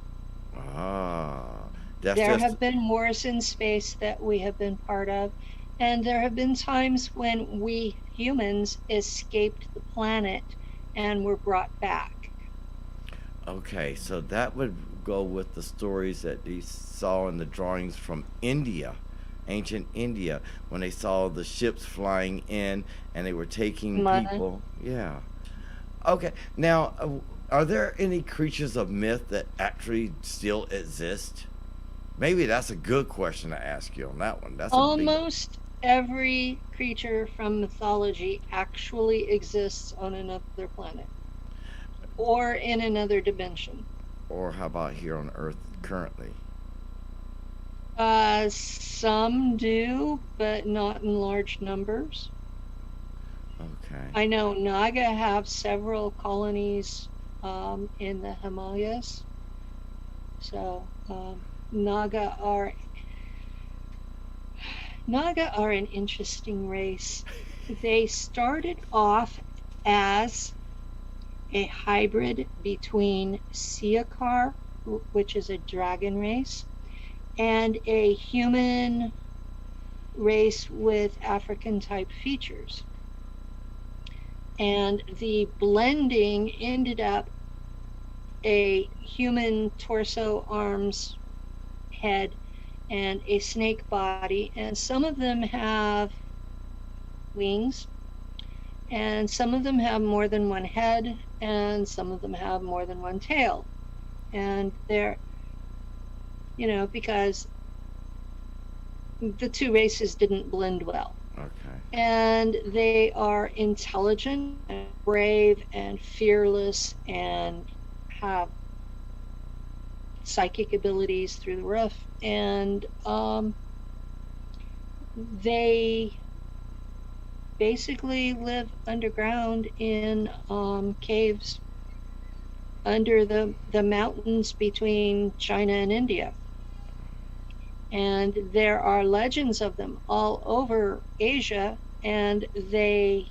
Ah, that's There just have been wars in space that we have been part of, and there have been times when we humans escaped the planet and were brought back. okay. So that would go with the stories that they saw in the drawings from India, ancient India, when they saw the ships flying in and they were taking Mana. people. Yeah. Okay. Now, are there any creatures of myth that actually still exist? Maybe that's a good question to ask you on that one. That's a big one. Almost every creature from mythology actually exists on another planet or in another dimension. Or how about here on Earth currently? Some do, but not in large numbers. Okay. I know Naga have several colonies in the Himalayas. So Naga are Naga are an interesting race. They started off as a hybrid between Siakar, which is a dragon race, and a human race with African type features. And the blending ended up a human torso, arms, head, and a snake body. And some of them have wings, and some of them have more than one head, and some of them have more than one tail. And they're, because the two races didn't blend well. Okay. And they are intelligent and brave and fearless and have psychic abilities through the roof. And they basically live underground in caves under the mountains between China and India. And there are legends of them all over Asia, and the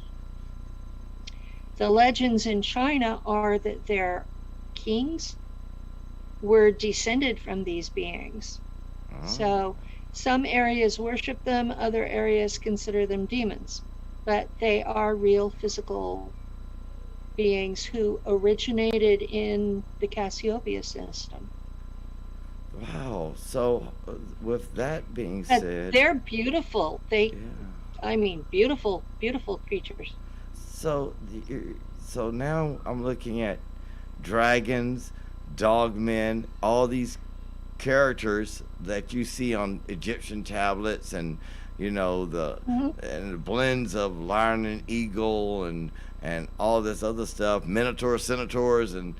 legends in China are that their kings were descended from these beings. Oh. So some areas worship them, other areas consider them demons, but they are real physical beings who originated in the Cassiopeia system. Wow. So, with that being But said, they're beautiful. yeah. I mean, beautiful, beautiful creatures. So, so now I'm looking at dragons, dogmen, all these characters that you see on Egyptian tablets, and the Mhm. and the blends of lion and eagle and all this other stuff, minotaur, centaurs, and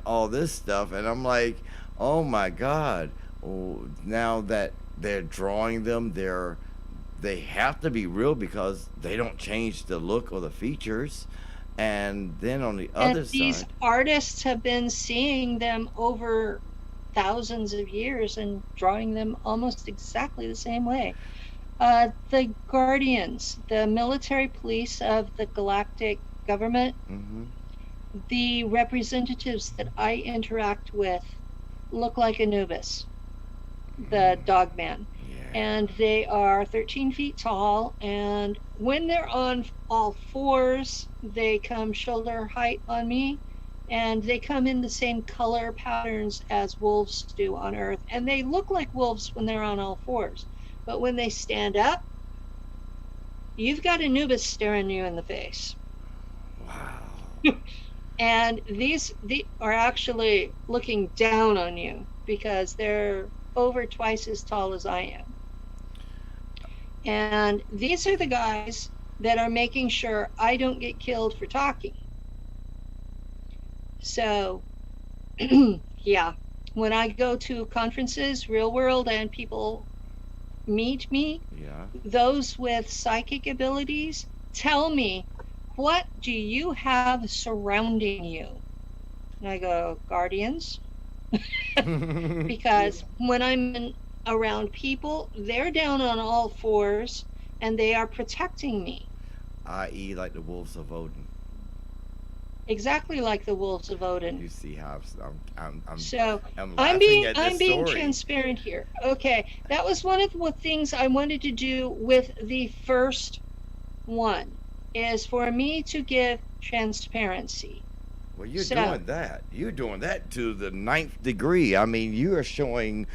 all this stuff, and I'm like, oh my God! Oh, now that they're drawing them, they have to be real because they don't change the look or the features. And then on the And other these side, artists have been seeing them over thousands of years and drawing them almost exactly the same way. The Guardians, the military police of the galactic government, hmm the representatives that I interact with look like Anubis, the dog man. yeah, and they are 13 feet tall. And when they're on all fours, they come shoulder height on me, and they come in the same color patterns as wolves do on Earth. And they look like wolves when they're on all fours. But when they stand up, you've got Anubis staring you in the face. Wow. And these are actually looking down on you because they're over twice as tall as I am. And these are the guys that are making sure I don't get killed for talking. So, yeah, when I go to conferences, real world, and people meet me, Yeah. those with psychic abilities tell me, what do you have surrounding you? And I go, guardians. Because when I'm around people, they're down on all fours and they are protecting me. I.e., like the wolves of Odin. Exactly like the wolves of Odin. You see how So I'm I'm laughing at being this story. transparent here. Okay, that was one of the things I wanted to do with the first one, is for me to give transparency. Well, you're So doing that. You're doing that to the ninth degree. I mean, you are showing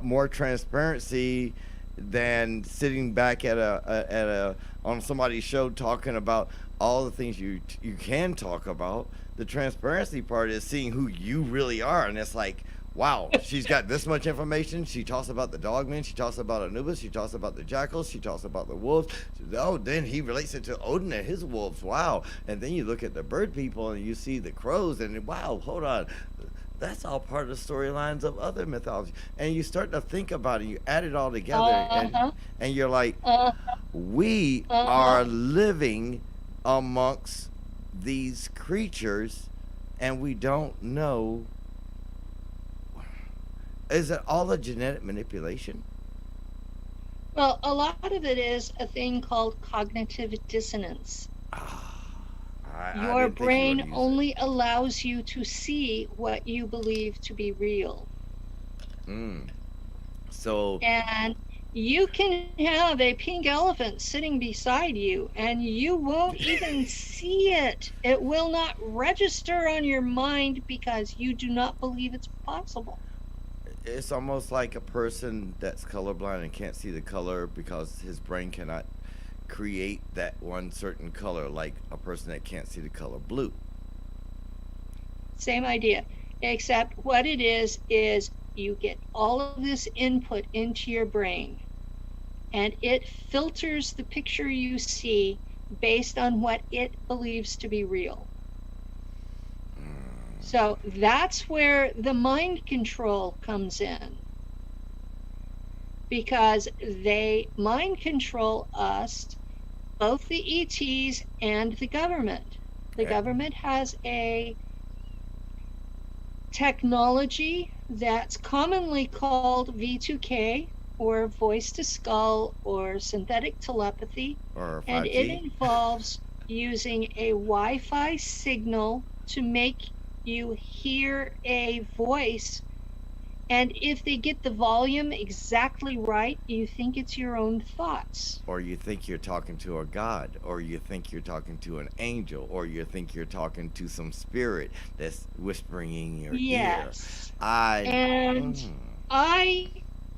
more transparency than sitting back at a on somebody's show talking about all the things you can talk about. The transparency part is seeing who you really are, and it's like, wow, she's got this much information. She talks about the dogmen. She talks about Anubis. She talks about the jackals. She talks about the wolves. Oh, then he relates it to Odin and his wolves. Wow. And then you look at the bird people and you see the crows, and wow, hold on. That's all part of the storylines of other mythology. And you start to think about it. You add it all together, and you're like, we are living amongst these creatures, and we don't know. Is it all a genetic manipulation? well, a lot of it is a thing called cognitive dissonance. I Your didn't think you were brain gonna use only allows you to see what you believe to be real. it. So And you can have a pink elephant sitting beside you and you won't even see it. It will not register on your mind because you do not believe it's possible. it's almost like a person that's colorblind and can't see the color because his brain cannot create that one certain color, like a person that can't see the color blue. Same idea, except what it is you get all of this input into your brain and it filters the picture you see based on what it believes to be real. So that's where the mind control comes in, because they mind control us, both the ETs and the government. The government has a technology that's commonly called V2K, or voice to skull, or synthetic telepathy, Or and 5G. it involves using a Wi-Fi signal to make you hear a voice, and if they get the volume exactly right, you think it's your own thoughts. Or you think you're talking to a god, or you think you're talking to an angel, or you think you're talking to some spirit that's whispering in your ear. Yes. I And I,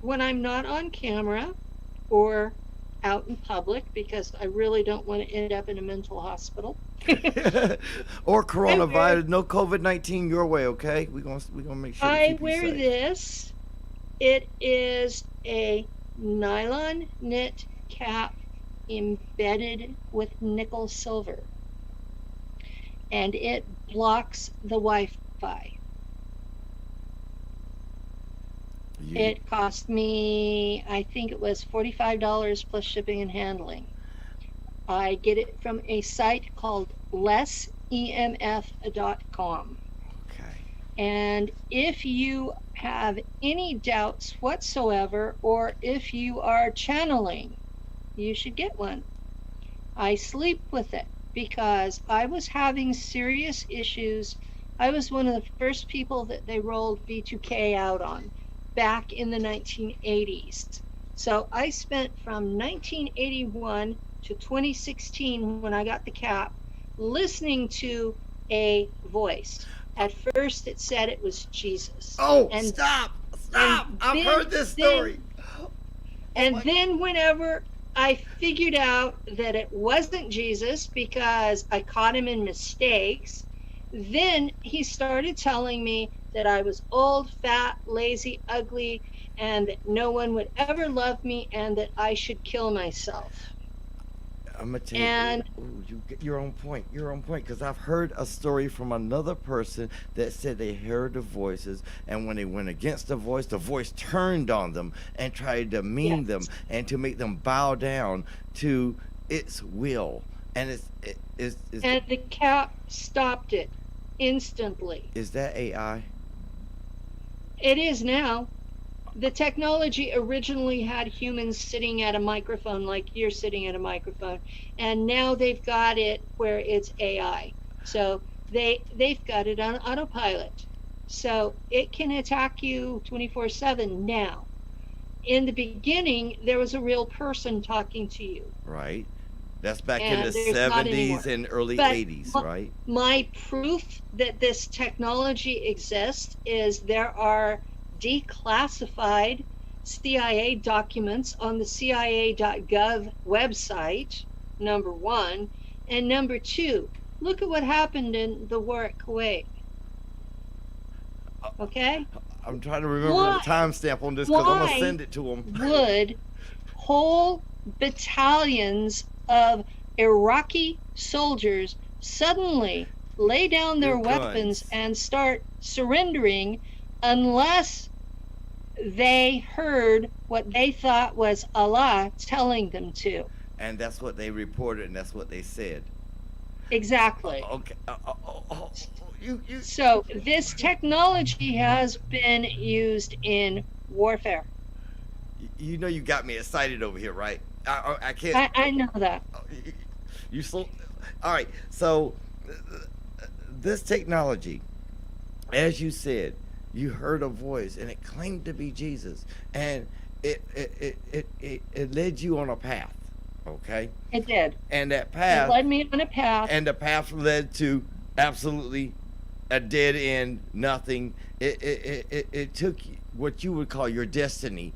when I'm not on camera or out in public, because I really don't want to end up in a mental hospital. or coronavirus, no COVID-19 your way, okay? We're gonna make sure to I keep you wear safe. this. It is a nylon knit cap embedded with nickel silver, and it blocks the Wi-Fi. It cost me, I think it was $45 plus shipping and handling. I get it from a site called lessemf.com. Okay. And if you have any doubts whatsoever, or if you are channeling, you should get one. I sleep with it because I was having serious issues. I was one of the first people that they rolled V2K out on back in the 1980s. So I spent from 1981 to 2016 when I got the cap listening to a voice. At first it said it was Jesus. Oh, And stop! and Stop! I've then heard this then story. Oh and my. then whenever I figured out that it wasn't Jesus because I caught him in mistakes, then he started telling me that I was old, fat, lazy, ugly, and that no one would ever love me and that I should kill myself. I'm gonna tell you, And you're on point. You're on point because I've heard a story from another person that said they heard the voices, and when they went against the voice turned on them and tried to demean them yes, and to make them bow down to its will. And and the cap stopped it instantly. is that AI? It is now. The technology originally had humans sitting at a microphone like you're sitting at a microphone, and now they've got it where it's AI. So they've got it on autopilot. So it can attack you 24/7 now. In the beginning, there was a real person talking to you, Right. That's back in the and there's not anymore. 70s and early But 80s, my, right? my proof that this technology exists is there are declassified CIA documents on the CIA.gov website, number one. And number two, look at what happened in the war at Kuwait. Okay? I'm trying to remember the Why, timestamp on this because I'm gonna why send it to them. would whole battalions of Iraqi soldiers suddenly lay down their Your weapons guns. and start surrendering unless they heard what they thought was Allah telling them to? And that's what they reported, and that's what they said. Exactly. Okay. You. So this technology has been used in warfare. You know you got me excited over here, right? I can't. I know that. You so. All right. So this technology, as you said, you heard a voice, and it claimed to be Jesus, and it led you on a path. Okay. It did. And that It path, led me on a path. and the path led to absolutely a dead end, nothing. It took what you would call your destiny,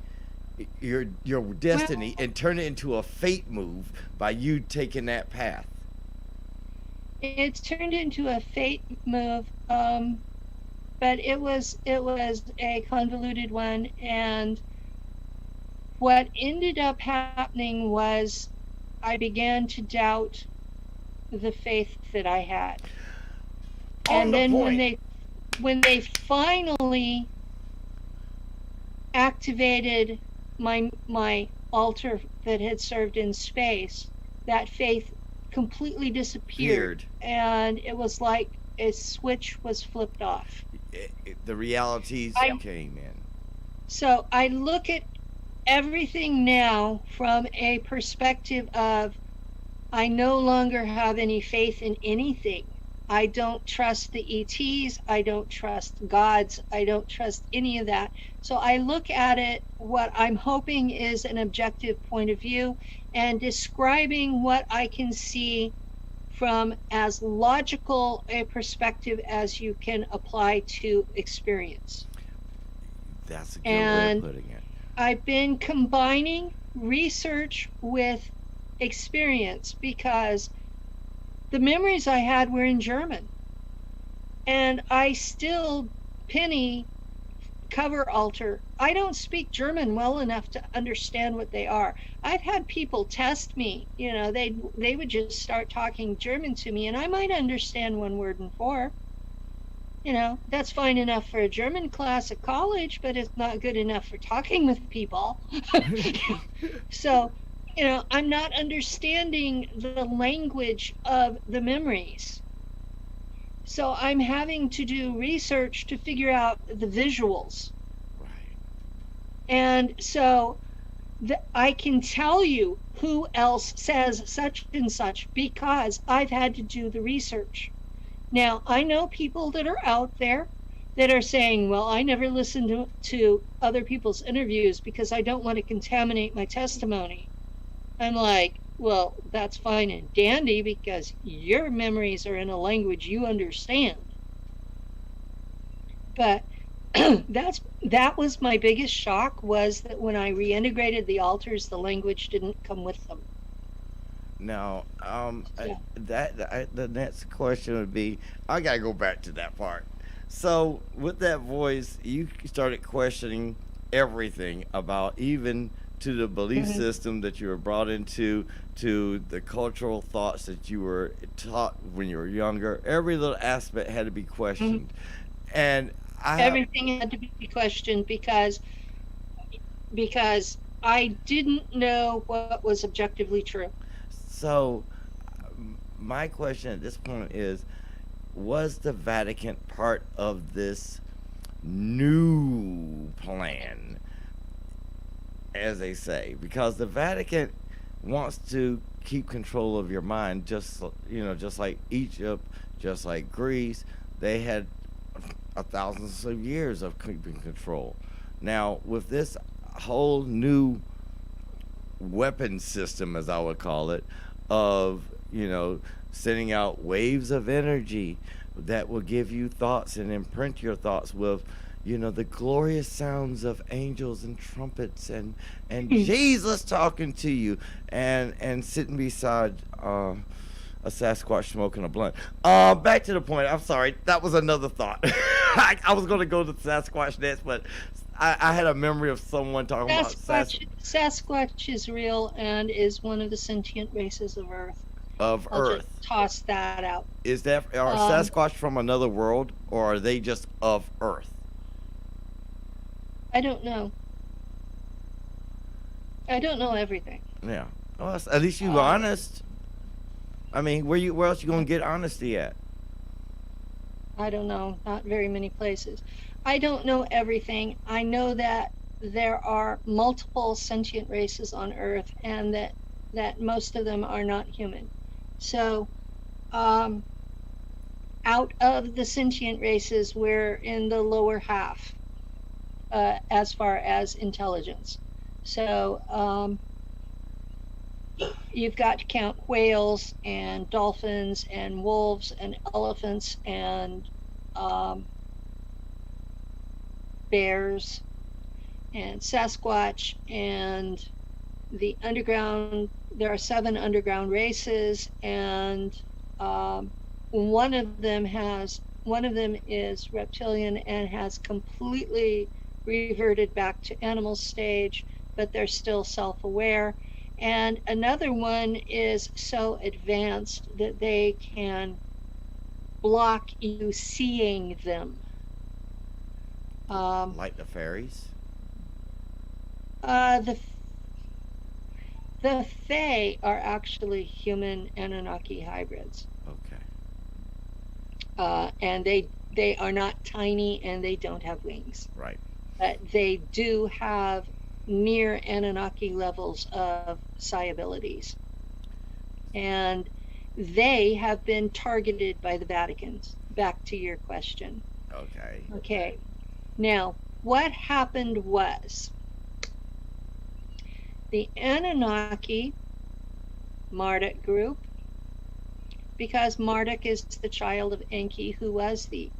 your destiny, Well, and turned it into a fate move by you taking that path. it's turned into a fate move, but it was a convoluted one. And what ended up happening was I began to doubt the faith that I had. On And the then point. when they finally activated my altar that had served in space, that faith completely disappeared, Appeared. and it was like a switch was flipped off. The realities I came in. So I look at everything now from a perspective of I no longer have any faith in anything. I don't trust the ETs. I don't trust gods. I don't trust any of that. So I look at it, what I'm hoping is an objective point of view, and describing what I can see from as logical a perspective as you can apply to experience. That's a good way And of putting it. I've been combining research with experience because the memories I had were in German, and I still penny cover altar. I don't speak German well enough to understand what they are. I've had people test me, they would just start talking German to me, and I might understand one word in four. That's fine enough for a German class at college, but it's not good enough for talking with people. So, I'm not understanding the language of the memories. So I'm having to do research to figure out the visuals. Right. And so I can tell you who else says such and such because I've had to do the research. Now, I know people that are out there that are saying, well, I never listen to other people's interviews because I don't want to contaminate my testimony. I'm like, well, that's fine and dandy because your memories are in a language you understand. But that was my biggest shock, was that when I reintegrated the altars, the language didn't come with them. Now, So, the next question would be, I gotta go back to that part. So, with that voice, you started questioning everything about, even to the belief mhm, system that you were brought into, to the cultural thoughts that you were taught when you were younger. Every little aspect had to be mhm. questioned, and I have Everything had to be questioned because I didn't know what was objectively true. so. My question at this point is, was the Vatican part of this new plan, as they say? Because the Vatican wants to keep control of your mind, just like Egypt, just like Greece. They had thousands of years of keeping control. Now, with this whole new weapon system, as I would call it, of, sending out waves of energy that will give you thoughts and imprint your thoughts with, the glorious sounds of angels and trumpets, and Jesus talking to you, and sitting beside a Sasquatch smoking a blunt. Back to the point. I'm sorry, that was another thought. I was going to go to Sasquatch next, but I had a memory of someone talking about Sasquatch is real and is one of the sentient races of Earth. of I'll just Earth. toss that out. Are Um, Sasquatch from another world, or are they just of Earth? I don't know. I don't know everything. Yeah. Well, at least you Um, honest. I mean, where else you gonna get honesty at? I don't know. Not very many places. I don't know everything. I know that there are multiple sentient races on Earth, and that most of them are not human. So, um, out of the sentient races, we're in the lower half as far as intelligence. So, you've got to count whales and dolphins and wolves and elephants and um, bears and Sasquatch and the underground. There are 7 underground races, and um, one of them is reptilian and has completely reverted back to animal stage, but they're still self-aware. And another one is so advanced that they can block you seeing them. Um, Like the fairies? uh, the the Fae are actually human Anunnaki hybrids, Okay. and they are not tiny and they don't have wings, Right. but they do have near Anunnaki levels of psi abilities, and they have been targeted by the Vatican's. Back to your question. Okay. Okay, now what happened was the Anunnaki Marduk group, because Marduk is the child of Enki, who was the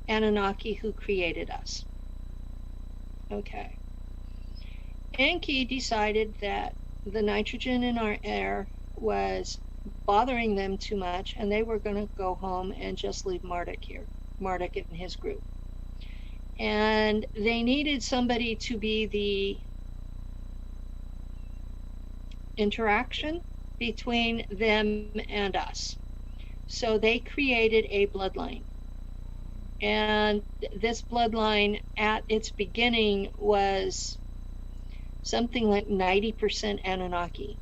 Anunnaki who created us. Okay. Enki decided that the nitrogen in our air was bothering them too much, and they were going to go home and just leave Marduk here, Marduk and his group. And they needed somebody to be the interaction between them and us. So they created a bloodline. And this bloodline at its beginning was something like 90% Anunnaki.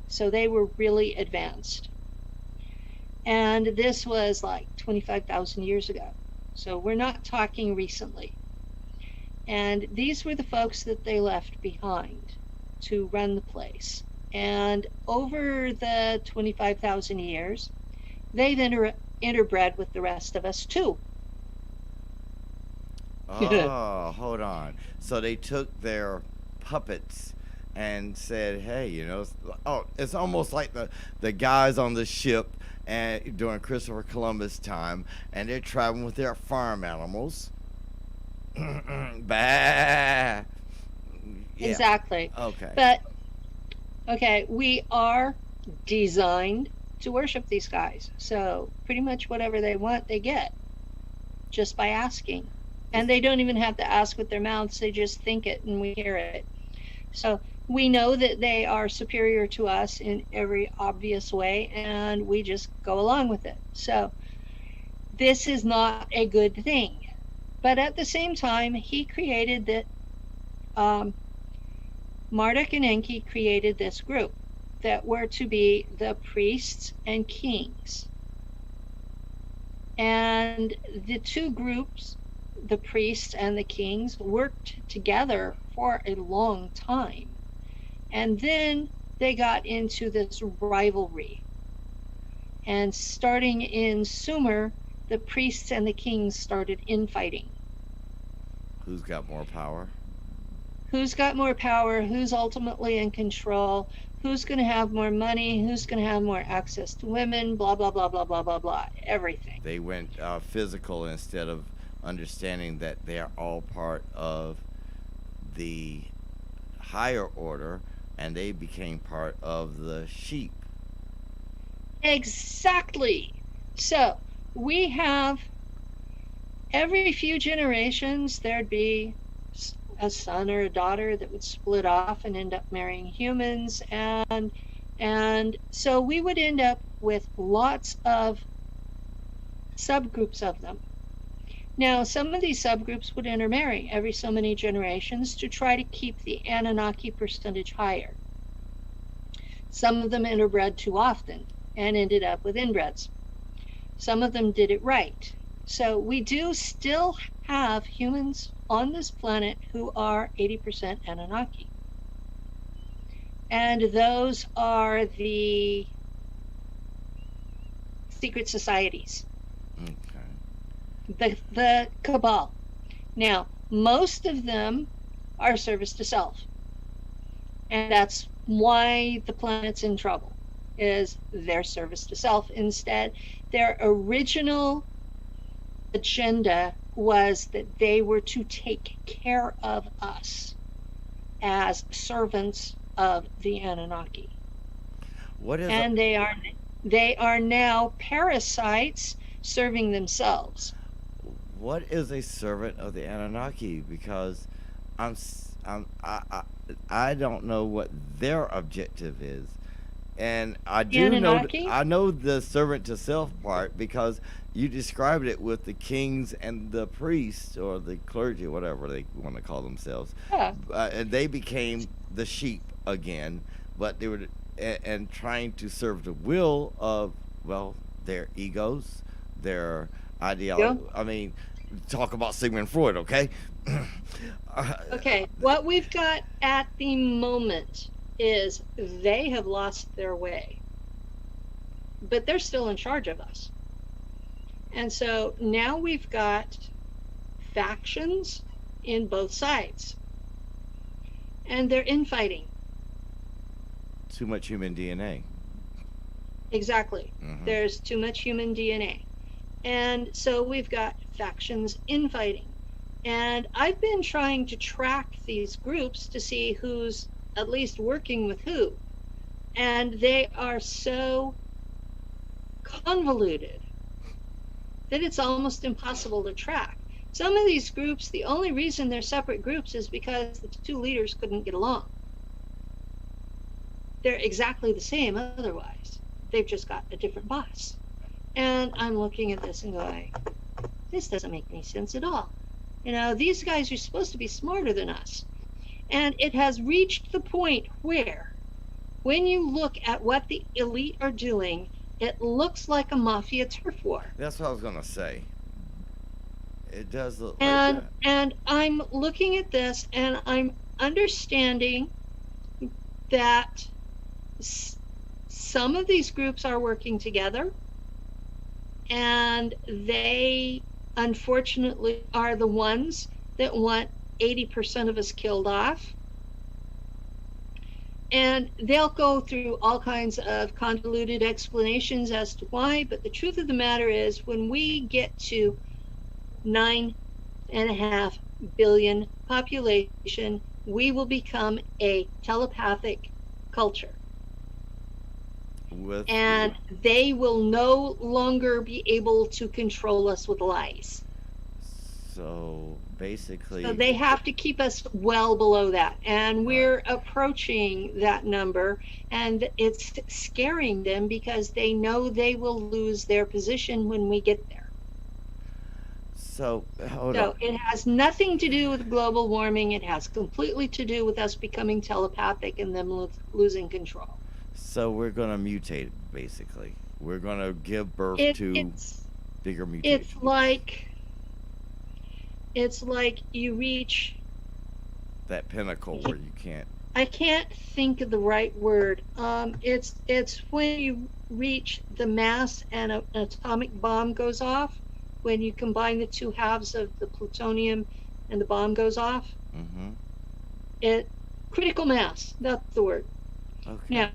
So they were really advanced. And this was like 25,000 years ago. So we're not talking recently. And these were the folks that they left behind to run the place. And over the 25,000 years, they've interbred with the rest of us too. Oh, hold on. So they took their puppets and said, "Hey, it's almost like the guys on the ship and during Christopher Columbus time, and they're traveling with their farm animals." Bah. Yeah. Exactly. Okay. But okay, we are designed to worship these guys. So pretty much whatever they want, they get just by asking. And Is they don't even have to ask with their mouths, they just think it and we hear it. So we know that they are superior to us in every obvious way, and we just go along with it. So this is not a good thing. But at the same time, he created that, um, Marduk and Enki created this group that were to be the priests and kings. And the two groups, the priests and the kings, worked together for a long time. And then they got into this rivalry. And starting in Sumer, the priests and the kings started infighting. who's got more power? Who's got more power? Who's ultimately in control? Who's going to have more money? Who's going to have more access to women? Blah, blah, blah, blah, blah, blah, blah. Everything. They went physical instead of understanding that they are all part of the higher order, and they became part of the sheep. Exactly. So we have every few generations, there'd be a son or a daughter that would split off and end up marrying humans, and so we would end up with lots of subgroups of them. Now, some of these subgroups would intermarry every so many generations to try to keep the Anunnaki percentage higher. Some of them interbred too often and ended up with inbreds. Some of them did it right. So we do still have humans on this planet who are 80% Anunnaki. And those are the secret societies, Okay. the cabal. Now, most of them are service to self. And that's why the planet's in trouble, is their service to self instead. Their original agenda was that they were to take care of us as servants of the Anunnaki. What is And they are now parasites serving themselves. what is a servant of the Anunnaki? Because I don't know what their objective is, and The Anunnaki? I know the servant to self part because you described it with the kings and the priests or the clergy, whatever they want to call themselves, Yeah. and they became the sheep again, but they were and trying to serve the will of, well, their egos, their ideology. Yeah. I mean, talk about Sigmund Freud, okay? Okay, what we've got at the moment is they have lost their way, but they're still in charge of us. And so now we've got factions in both sides, and they're infighting. Too much human DNA. Exactly. Mhm. There's too much human DNA. And so we've got factions infighting. And I've been trying to track these groups to see who's at least working with who. And they are so convoluted that it's almost impossible to track. Some of these groups, the only reason they're separate groups is because the two leaders couldn't get along. They're exactly the same otherwise. They've just got a different boss. And I'm looking at this and going, this doesn't make any sense at all. You know, these guys are supposed to be smarter than us. And it has reached the point where, when you look at what the elite are doing, it looks like a mafia turf war. That's what I was gonna say. It does look And like that. and I'm looking at this and I'm understanding that some of these groups are working together and they unfortunately are the ones that want 80% of us killed off. And they'll go through all kinds of convoluted explanations as to why, but the truth of the matter is, when we get to 9.5 billion population, we will become a telepathic culture. With And they will no longer be able to control us with lies. so So basically, they have to keep us well below that. And right. we're approaching that number. And it's scaring them because they know they will lose their position when we get there. So hold on. So it has nothing to do with global warming. It has completely to do with us becoming telepathic and them losing control. So we're gonna mutate basically. We're gonna give birth It, to it's bigger it's mutations. like it's like you reach. That pinnacle where you can't. I can't think of the right word. It's when you reach the mass and an atomic bomb goes off. When you combine the two halves of the plutonium and the bomb goes off. Mm-hmm. It critical mass. That's the word. Okay. Now,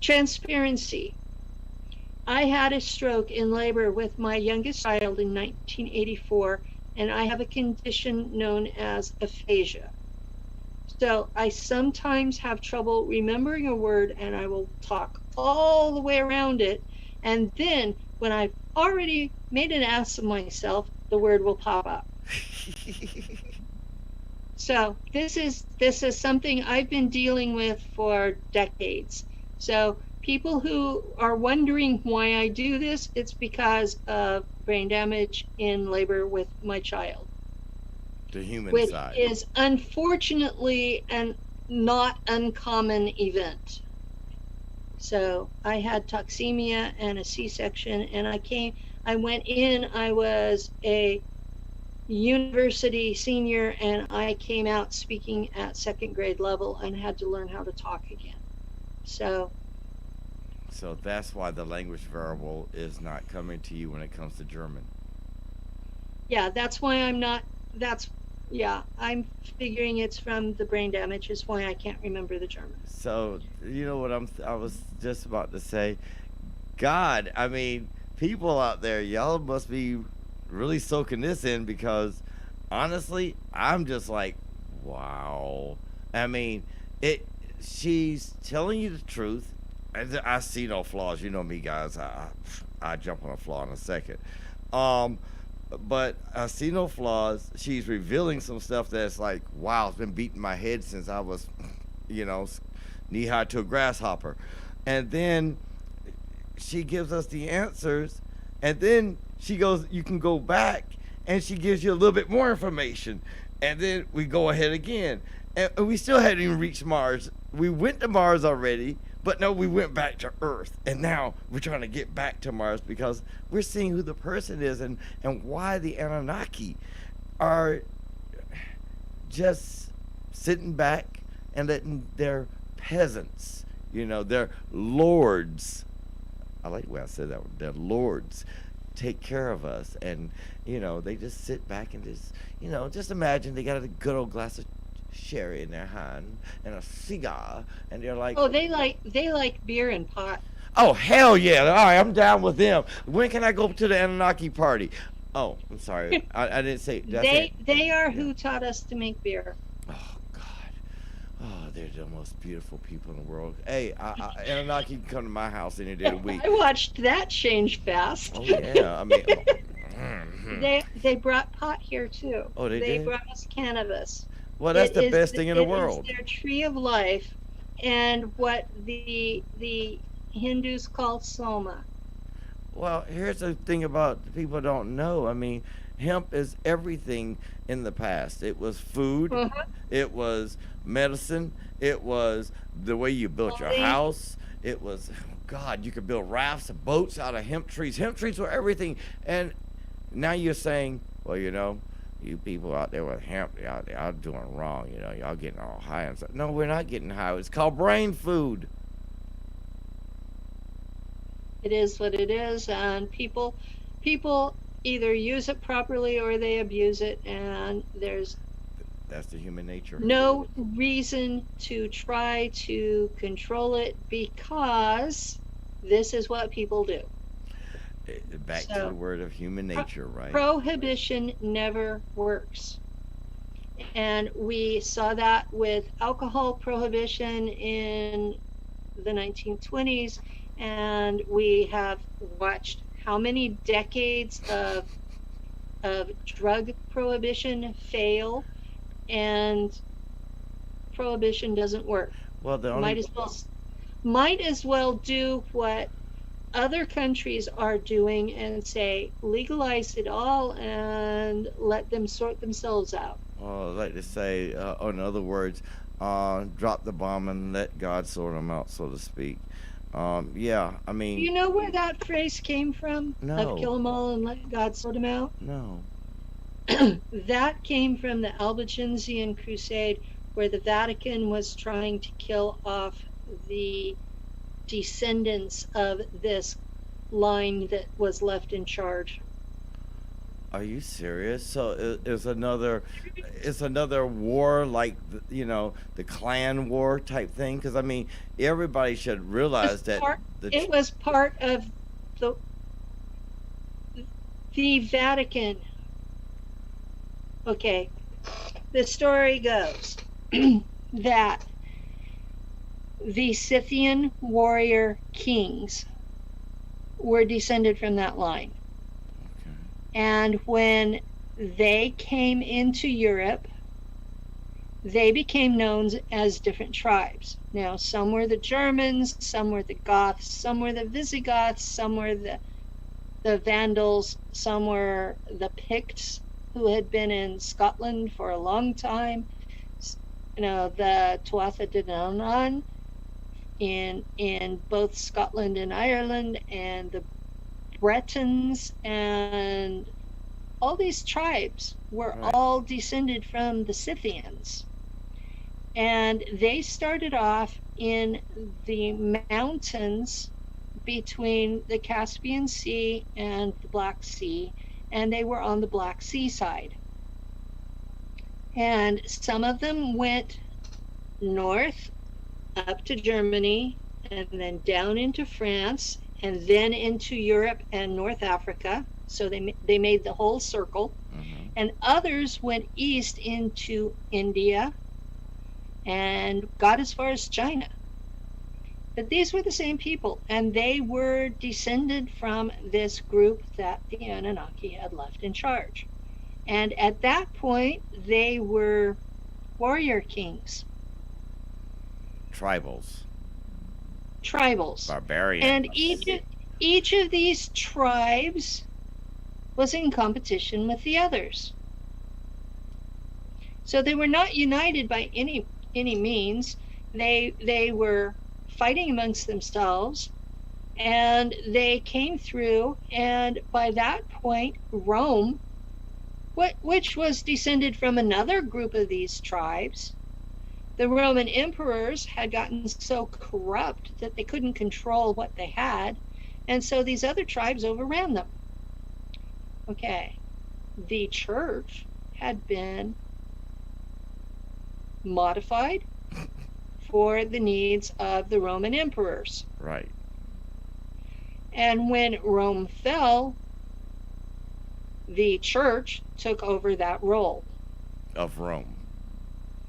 transparency. I had a stroke in labor with my youngest child in 1984, and I have a condition known as aphasia. So I sometimes have trouble remembering a word and I will talk all the way around it. And then when I've already made an ass of myself, the word will pop up. So this is something I've been dealing with for decades. So people who are wondering why I do this, it's because of brain damage in labor with my child, The human which side. is unfortunately an not uncommon event. So I had toxemia and a C-section, and I went in, I was a university senior, and I came out speaking at second grade level and had to learn how to talk again. So So that's why the language variable is not coming to you when it comes to German. yeah, that's why I'm not, that's, yeah, I'm figuring it's from the brain damage is why I can't remember the German. So you know what I was just about to say. God, I mean, people out there, y'all must be really soaking this in because honestly, I'm just like, wow. I mean, it. She's telling you the truth. I see no flaws. You know me, guys. I jump on a flaw in a second. Um, but I see no flaws. She's revealing some stuff that's like, wow, it's been beating my head since I was, you know, knee high to a grasshopper. And then she gives us the answers, and then she goes, you can go back, and she gives you a little bit more information, and then we go ahead again, and we still hadn't even reached Mars. We went to Mars already, but no, we went back to Earth, and now we're trying to get back to Mars because we're seeing who the person is and why the Anunnaki are just sitting back and letting their peasants, you know, their lords, I like the way I said that one, their lords, take care of us. And, you know, they just sit back and just, you know, just imagine they got a good old glass of sherry in their hand and a cigar, and they're like, Oh, they like beer and pot. oh, hell yeah. All right, I'm down with them. When can I go to the Anunnaki party? Oh, I'm sorry. I didn't say. Did I say? They are Yeah. who taught us to make beer. Oh, God. Oh, they're the most beautiful people in the world. Hey, Anunnaki can come to my house any day of the week. I watched that change fast. Oh, yeah. I mean, mhm. They brought pot here too. Oh, they They did? brought us cannabis. Well, that's It the is best thing in the it is world. their tree of life, and what the Hindus call soma. Well, here's the thing about people don't know. I mean, hemp is everything in the past. It was food, Uh-huh. it was medicine, it was the way you built your Clothing. house. It was, oh God, you could build rafts and boats out of hemp trees. Hemp trees were everything. And now you're saying, well, you know, you people out there with hemp, y'all doing wrong. You know, y'all getting all high and stuff. No, we're not getting high. It's called brain food. It is what it is, and people either use it properly or they abuse it, and there's That's the human nature. no reason to try to control it because this is what people do. Back to the So word of human pro- nature, right? prohibition never works. And we saw that with alcohol prohibition in the 1920s, and we have watched how many decades of drug prohibition fail, and prohibition doesn't work. Well, the Might only as well might as well do what other countries are doing and say legalize it all and let them sort themselves out. like to say, in other words, drop the bomb and let God sort them out, so to speak. Yeah, I Do mean, you know where that phrase came from? Of no, kill them all and let God sort them out? no. That came from the Albigensian Crusade, where the Vatican was trying to kill off the descendants of this line that was left in charge. Are you serious? So it's another war, like the clan war type thing. Because I mean, everybody should It was realize that part, the it was part of the the Vatican. Okay, the story goes that the Scythian warrior kings were descended from that line. okay, And when they came into Europe, they became known as different tribes. Now, some were the Germans, some were the Goths, some were the Visigoths, some were the Vandals, some were the Picts, who had been in Scotland for a long time. The Tuatha De Danann in both Scotland and Ireland, and the Bretons, and all these tribes were right, all descended from the Scythians. And they started off in the mountains between the Caspian Sea and the Black Sea, and they were on the Black Sea side. And some of them went north up to Germany, and then down into France, and then into Europe and North Africa. So they made the whole circle. mm-hmm. And others went east into India and got as far as China. But these were the same people, and they were descended from this group that the Anunnaki had left in charge. And at that point, they were warrior kings, Tribals, tribals. And barbarians. each of these tribes was in competition with the others. So they were not united by any means. They were fighting amongst themselves, and they came through. And by that point, Rome, which was descended from another group of these tribes, the Roman emperors had gotten so corrupt that they couldn't control what they had, and so these other tribes overran them. Okay, the church had been modified for the needs of the Roman emperors. Right. And when Rome fell, the church took over that role Of Rome.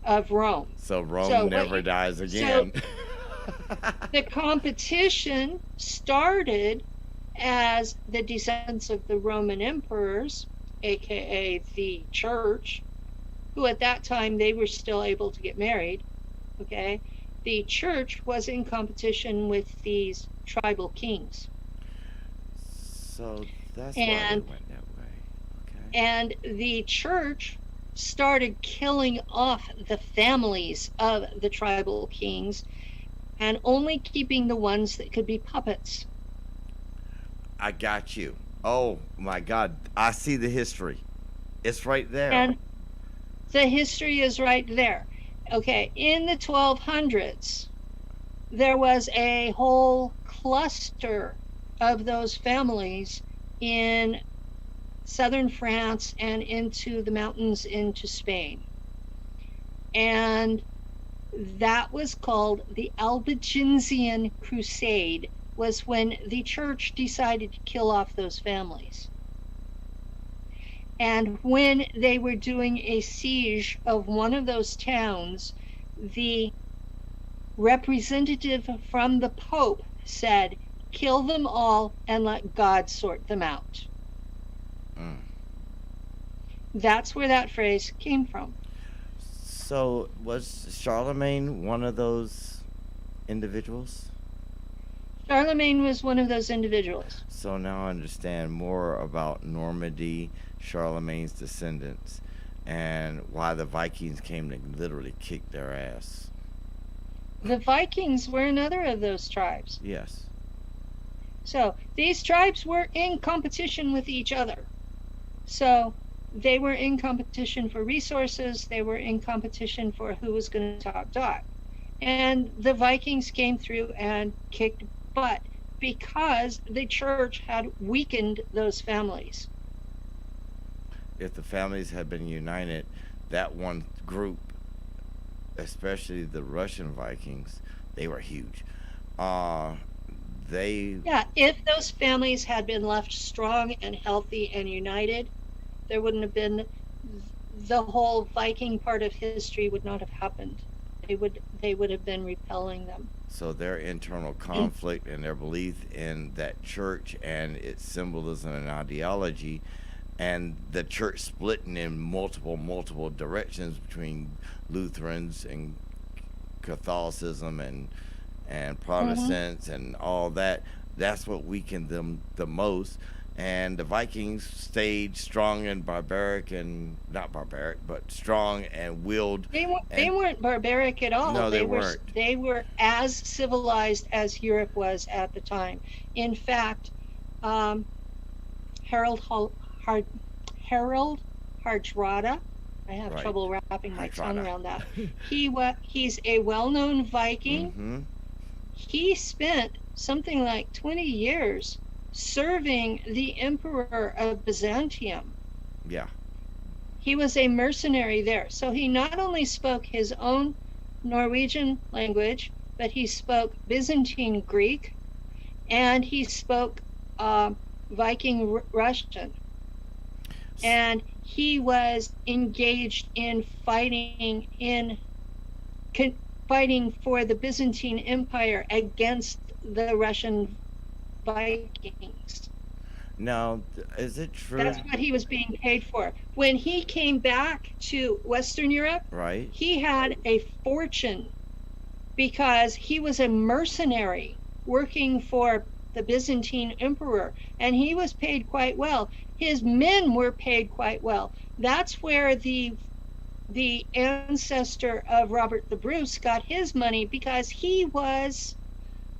of Rome. So Rome So never what- dies again. The competition started as the descendants of the Roman emperors, aka the church, who at that time they were still able to get married. Okay, the church was in competition with these tribal kings, So that's why and it went that way. Okay. and the church started killing off the families of the tribal kings and only keeping the ones that could be puppets. I got you. Oh my God. I see the history. It's right there. And the history is right there. Okay, in the 1200s, there was a whole cluster of those families in southern France and into the mountains into Spain. And that was called the Albigensian Crusade, was when the church decided to kill off those families. And when they were doing a siege of one of those towns, the representative from the Pope said, kill them all and let God sort them out. Mm. That's where that phrase came from. So was Charlemagne one of those individuals? Charlemagne was one of those individuals. So now I understand more about Normandy, Charlemagne's descendants, and why the Vikings came to literally kick their ass. The Vikings were another of those tribes. Yes. So these tribes were in competition with each other. So they were in competition for resources. They were in competition for who was going to top dog. And the Vikings came through and kicked butt because the church had weakened those families. If the families had been united, that one group, especially the Russian Vikings, they were huge. They Yeah, if those families had been left strong and healthy and united, there wouldn't have been, the whole Viking part of history would not have happened. They would have been repelling them. So their internal conflict and their belief in that church and its symbolism and ideology, and the church splitting in multiple directions between Lutherans and Catholicism and Protestants and all that, that's what weakened them the most. And the Vikings stayed strong and barbaric, and not barbaric, but strong and willed. They weren't barbaric at all. No, they weren't. They were as civilized as Europe was at the time. In fact, Harold Hardrada, I have Right. trouble wrapping my tongue Hardrada. around that. He's a well-known Viking. Mm-hmm. He spent something like 20 years serving the Emperor of Byzantium. Yeah. He was a mercenary there. So he not only spoke his own Norwegian language, but he spoke Byzantine Greek, and he spoke Viking Russian. And he was engaged in fighting for the Byzantine Empire against the Russian Vikings. Now, is it true? That's what he was being paid for. When he came back to Western Europe, Right. he had a fortune because he was a mercenary working for the Byzantine emperor, and he was paid quite well. His men were paid quite well. That's where the ancestor of Robert the Bruce got his money, because he was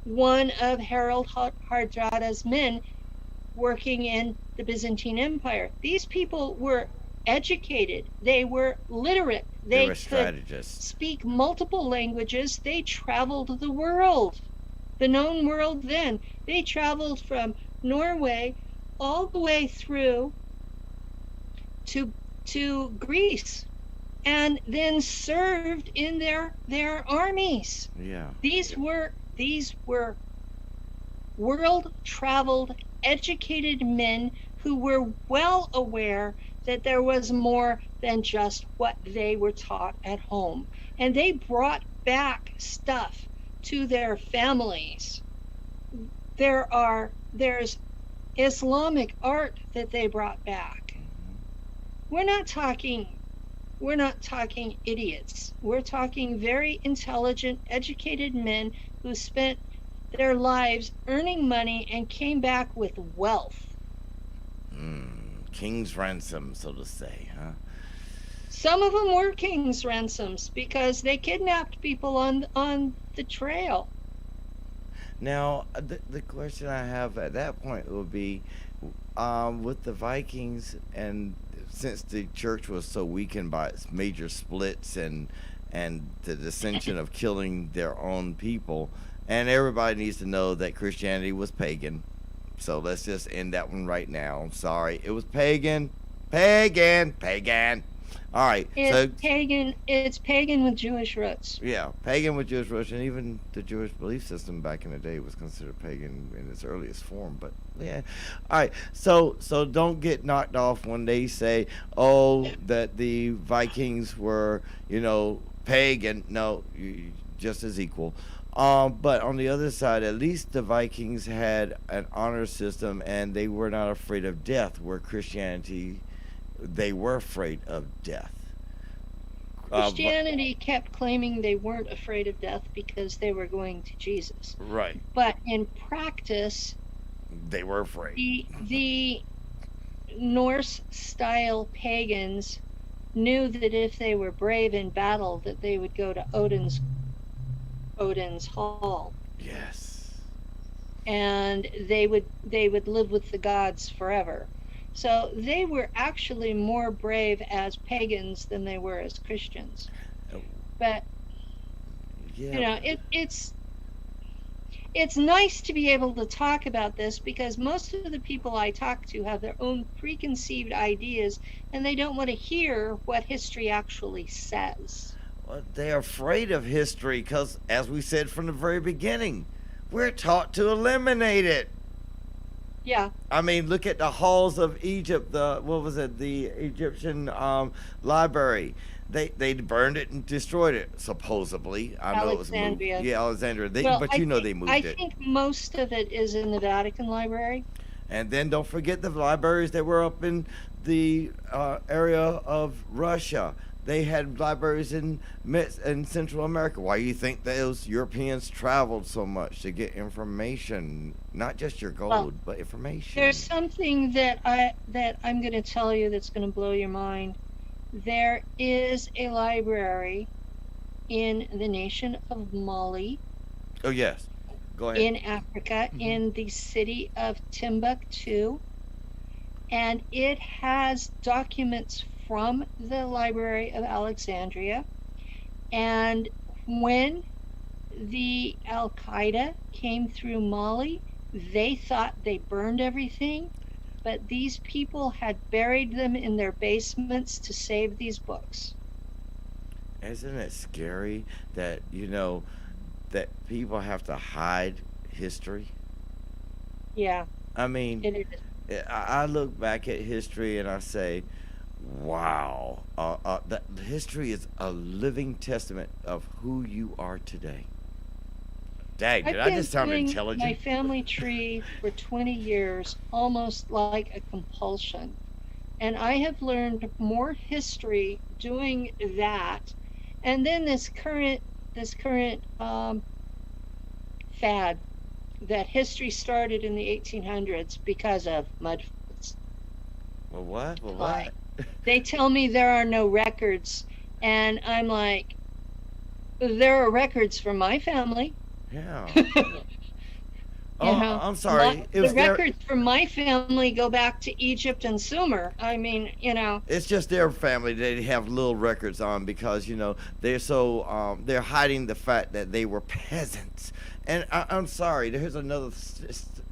one of Harold Hardrada's men working in the Byzantine Empire. These people were educated. They were literate. They were could strategists. speak multiple languages. They traveled the world, the known world then. They traveled from Norway all the way through to Greece, and then served in their armies. Yeah. These were world traveled, educated men who were well aware that there was more than just what they were taught at home. And they brought back stuff to their families. There's Islamic art that they brought back. We're not talking idiots. We're talking very intelligent, educated men who spent their lives earning money and came back with wealth. King's ransom, so to say, huh? Some of them were king's ransoms because they kidnapped people on the trail. Now, the question I have at that point would be, with the Vikings, and since the church was so weakened by its major splits and the dissension of killing their own people, and everybody needs to know that Christianity was pagan, So let's just end that one right now. I'm sorry. It was pagan. Pagan. Pagan. All right. It's pagan. It's pagan with Jewish roots. Yeah, pagan with Jewish roots, and even the Jewish belief system back in the day was considered pagan in its earliest form. But yeah, all right. So don't get knocked off when they say, "Oh, that the Vikings were, pagan." No, just as equal. But on the other side, at least the Vikings had an honor system, and they were not afraid of death. Where Christianity, they were afraid of death. Christianity kept claiming they weren't afraid of death because they were going to Jesus. Right. But in practice, they were afraid. The Norse-style pagans knew that if they were brave in battle, that they would go to Odin's hall. Yes. And they would live with the gods forever. So they were actually more brave as pagans than they were as Christians. But yeah. It's nice to be able to talk about this, because most of the people I talk to have their own preconceived ideas, and they don't want to hear what history actually says. Well, they're afraid of history because, as we said from the very beginning, we're taught to eliminate it. Yeah. I mean, look at the halls of Egypt. The Egyptian library. They burned it and destroyed it, supposedly. I know it was moved. Yeah, Alexandria. They moved it. I think most of it is in the Vatican Library. And then don't forget the libraries that were up in the area of Russia. They had libraries in Central America. Why do you think those Europeans traveled so much to get information? Not just your gold, but information. There's something that I'm going to tell you that's going to blow your mind. There is a library in the nation of Mali. Oh, yes. Go ahead. In Africa, in the city of Timbuktu. And it has documents from the Library of Alexandria. And when the Al-Qaeda came through Mali, they thought they burned everything, but these people had buried them in their basements to save these books. Isn't it scary that, that people have to hide history? Yeah. I mean, it is. I look back at history and I say, wow, that history is a living testament of who you are today. Dang, did I just sound intelligent? My family tree for 20 years, almost like a compulsion. And I have learned more history doing that. And then this current fad that history started in the 1800s because of mudfloods. Well, what? Well, what? They tell me there are no records, and I'm like, there are records for my family. Yeah. I'm sorry. The records for my family go back to Egypt and Sumer. I mean, It's just their family they have little records on because, they're so, they're hiding the fact that they were peasants. And I'm sorry, there's another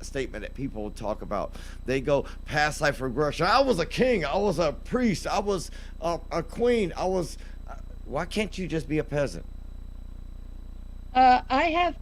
statement that people talk about. They go, past life regression. I was a king. I was a priest. I was a queen. Why can't you just be a peasant? I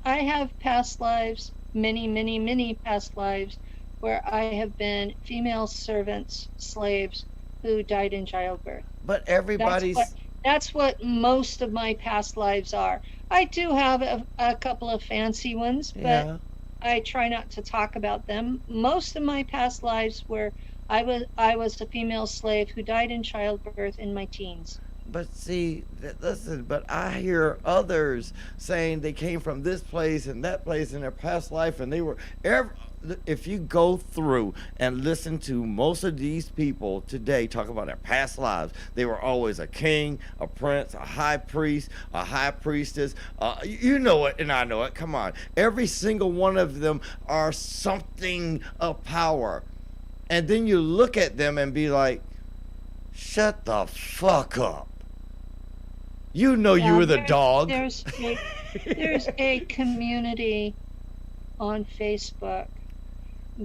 have past lives, many past lives, where I have been female servants, slaves, who died in childbirth. But everybody's... That's what most of my past lives are. I do have a couple of fancy ones, but I try not to talk about them. Most of my past lives were I was a female slave who died in childbirth in my teens. But see, listen, but I hear others saying they came from this place and that place in their past life, and they were... If you go through and listen to most of these people today talk about their past lives, they were always a king, a prince, a high priest, a high priestess. You know it, and I know it. Come on. Every single one of them are something of power. And then you look at them and be like, shut the fuck up. You know you were the dog. There's a community on Facebook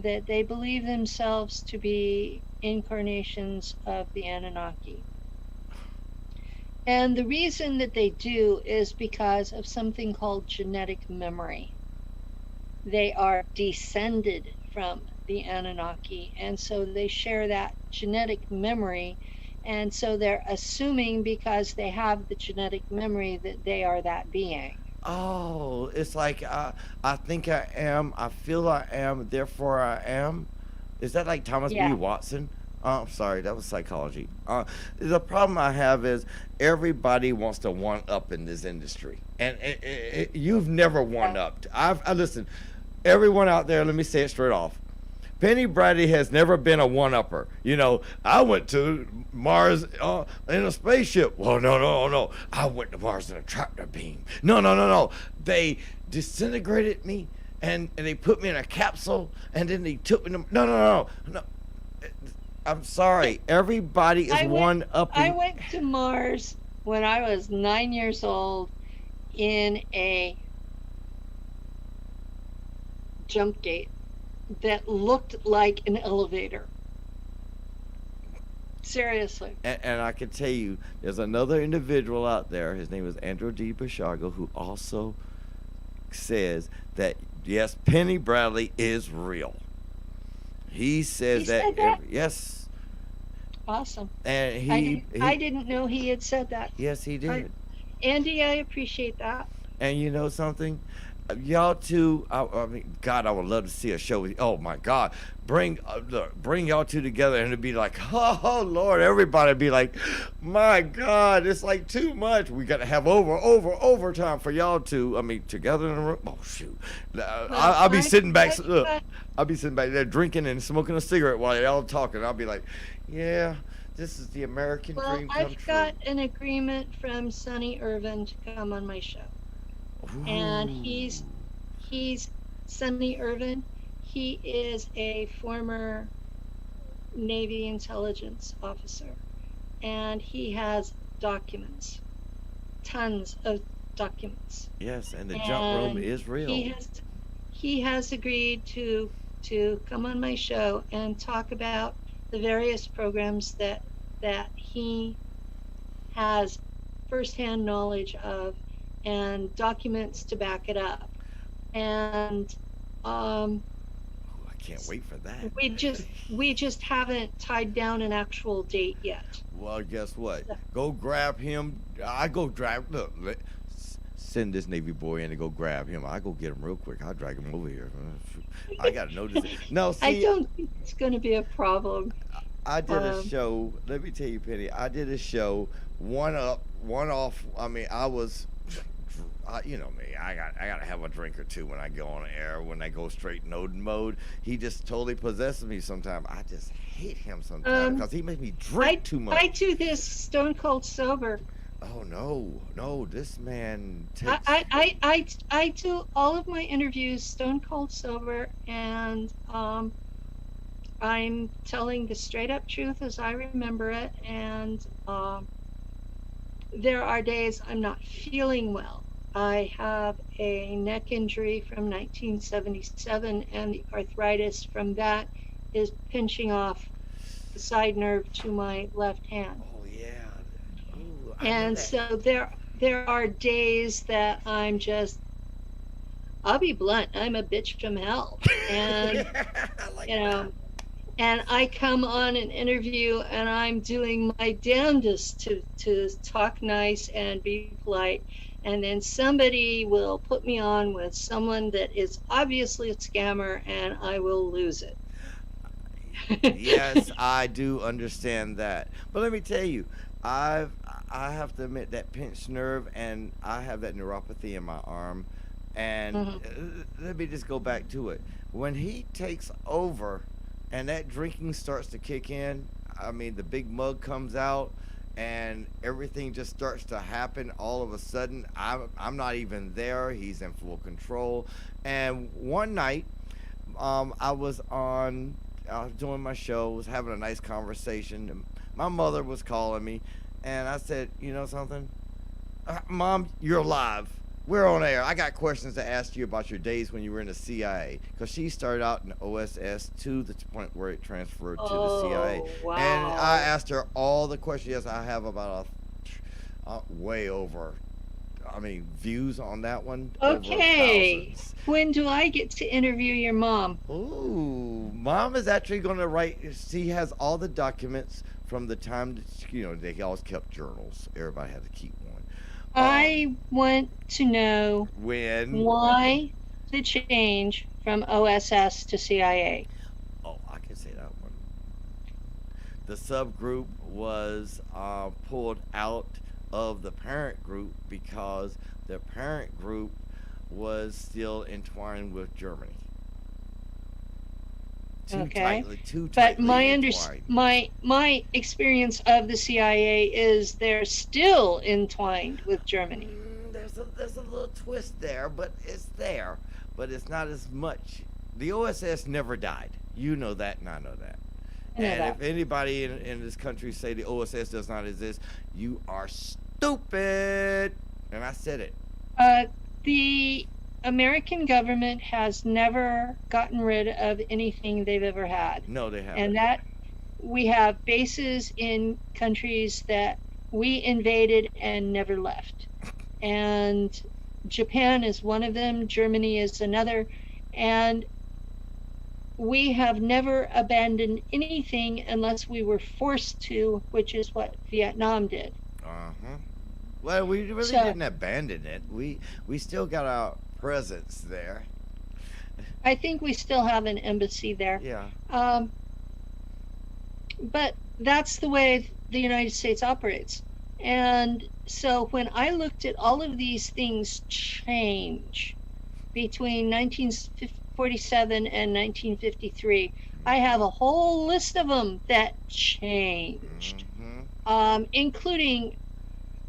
that they believe themselves to be incarnations of the Anunnaki. And the reason that they do is because of something called genetic memory. They are descended from the Anunnaki, and so they share that genetic memory. And so they're assuming because they have the genetic memory that they are that being. Oh, it's like I think I am, I feel I am, therefore I am. Is that like Thomas B. Yeah. Watson? I'm sorry, that was psychology. The problem I have is everybody wants to one up in this industry, and you've never one upped. I listen. Everyone out there, let me say it straight off. Penny Bradley has never been a one-upper. You know, I went to Mars in a spaceship. Well, no, no, no. I went to Mars in a tractor beam. No, no, no, no. They disintegrated me, and they put me in a capsule, and then they took me to... No, no, no, no. I'm sorry. Everybody is one-upping. I went to Mars when I was 9 years old in a jump gate that looked like an elevator. Seriously. And I can tell you, there's another individual out there. His name is Andrew D. Bashago, who also says that, yes, Penny Bradley is real. He says that. Yes. Awesome. And I didn't know he had said that. Yes, he did. Andy, I appreciate that. And you know something? Y'all two, I mean, God, I would love to see a show with you. Oh my God, bring y'all two together, and it'd be like, oh Lord, everybody be like, my God, it's like too much. We got to have overtime for y'all two. I mean, together in a room. Oh shoot, I'll be sitting back. Look, I'll be sitting back there drinking and smoking a cigarette while y'all talking. I'll be like, yeah, this is the American dream come I've true. got an agreement from Sonny Irvin to come on my show. Ooh. And he's Sonny Irvin. He is a former Navy intelligence officer, and he has documents, tons of documents. Yes, and the jump room is real. He has agreed to come on my show and talk about the various programs that he has firsthand knowledge of, and documents to back it up. And I can't wait for that. we just haven't tied down an actual date yet. Well, guess what? Go grab him. I go grab. Look, send this Navy boy in to go grab him. I go get him real quick. I'll drag him over here. I gotta know this. No, see, I don't think it's going to be a problem. I did a show. Let me tell you, Penny. I did a show. One up, one off. I mean, I was. You know me. I gotta have a drink or two when I go on air. When I go straight in Odin mode, he just totally possesses me. Sometimes I just hate him sometimes because he makes me drink too much. I do this stone cold sober. Oh no! This man takes. I do all of my interviews stone cold sober, and I'm telling the straight up truth as I remember it. And there are days I'm not feeling well. I have a neck injury from 1977, and the arthritis from that is pinching off the side nerve to my left hand. Oh yeah. Ooh, And so there are days that I'll be blunt, I'm a bitch from hell. And I like you know, and I come on an interview and I'm doing my damnedest to talk nice and be polite. And then somebody will put me on with someone that is obviously a scammer, and I will lose it. Yes, I do understand that. But let me tell you, I have to admit that pinched nerve, and I have that neuropathy in my arm. And let me just go back to it. When he takes over, and that drinking starts to kick in, I mean, the big mug comes out, and everything just starts to happen all of a sudden. I'm not even there. He's in full control. And one night, I was doing my show, was having a nice conversation. And my mother was calling me, and I said, you know something? Mom, you're alive. we're on air. I got questions to ask you about your days when you were in the CIA, because she started out in OSS to the point where it transferred to the CIA, Oh, and I wow. asked her all the questions. Yes, I have about way over. I mean, views on that one over Okay. thousands. When do I get to interview your mom? Ooh, mom is actually going to write. She has all the documents from the time that, they always kept journals. Everybody had to keep one. I want to know When? why the change from OSS to CIA. Oh, I can say that one. The subgroup was pulled out of the parent group because the parent group was still entwined with Germany. Okay. Too But tightly entwined. my experience of the CIA is they're still entwined with Germany. There's a little twist there, but it's there, but it's not as much. The OSS never died. You know that, and I know that. I know And that. if anybody in this country say the OSS does not exist, you are stupid. And I said it. The American government has never gotten rid of anything they've ever had. No, they And haven't. that we have bases in countries that we invaded and never left. And Japan is one of them, Germany is another. And we have never abandoned anything unless we were forced to, which is what Vietnam did. Uh huh. Well, we really So didn't abandon it. We still got our presence there. I think we still have an embassy there. Yeah. Um, but that's the way the United States operates. And so when I looked at all of these things change between 1947 and 1953, I have a whole list of them that changed, Mm-hmm. including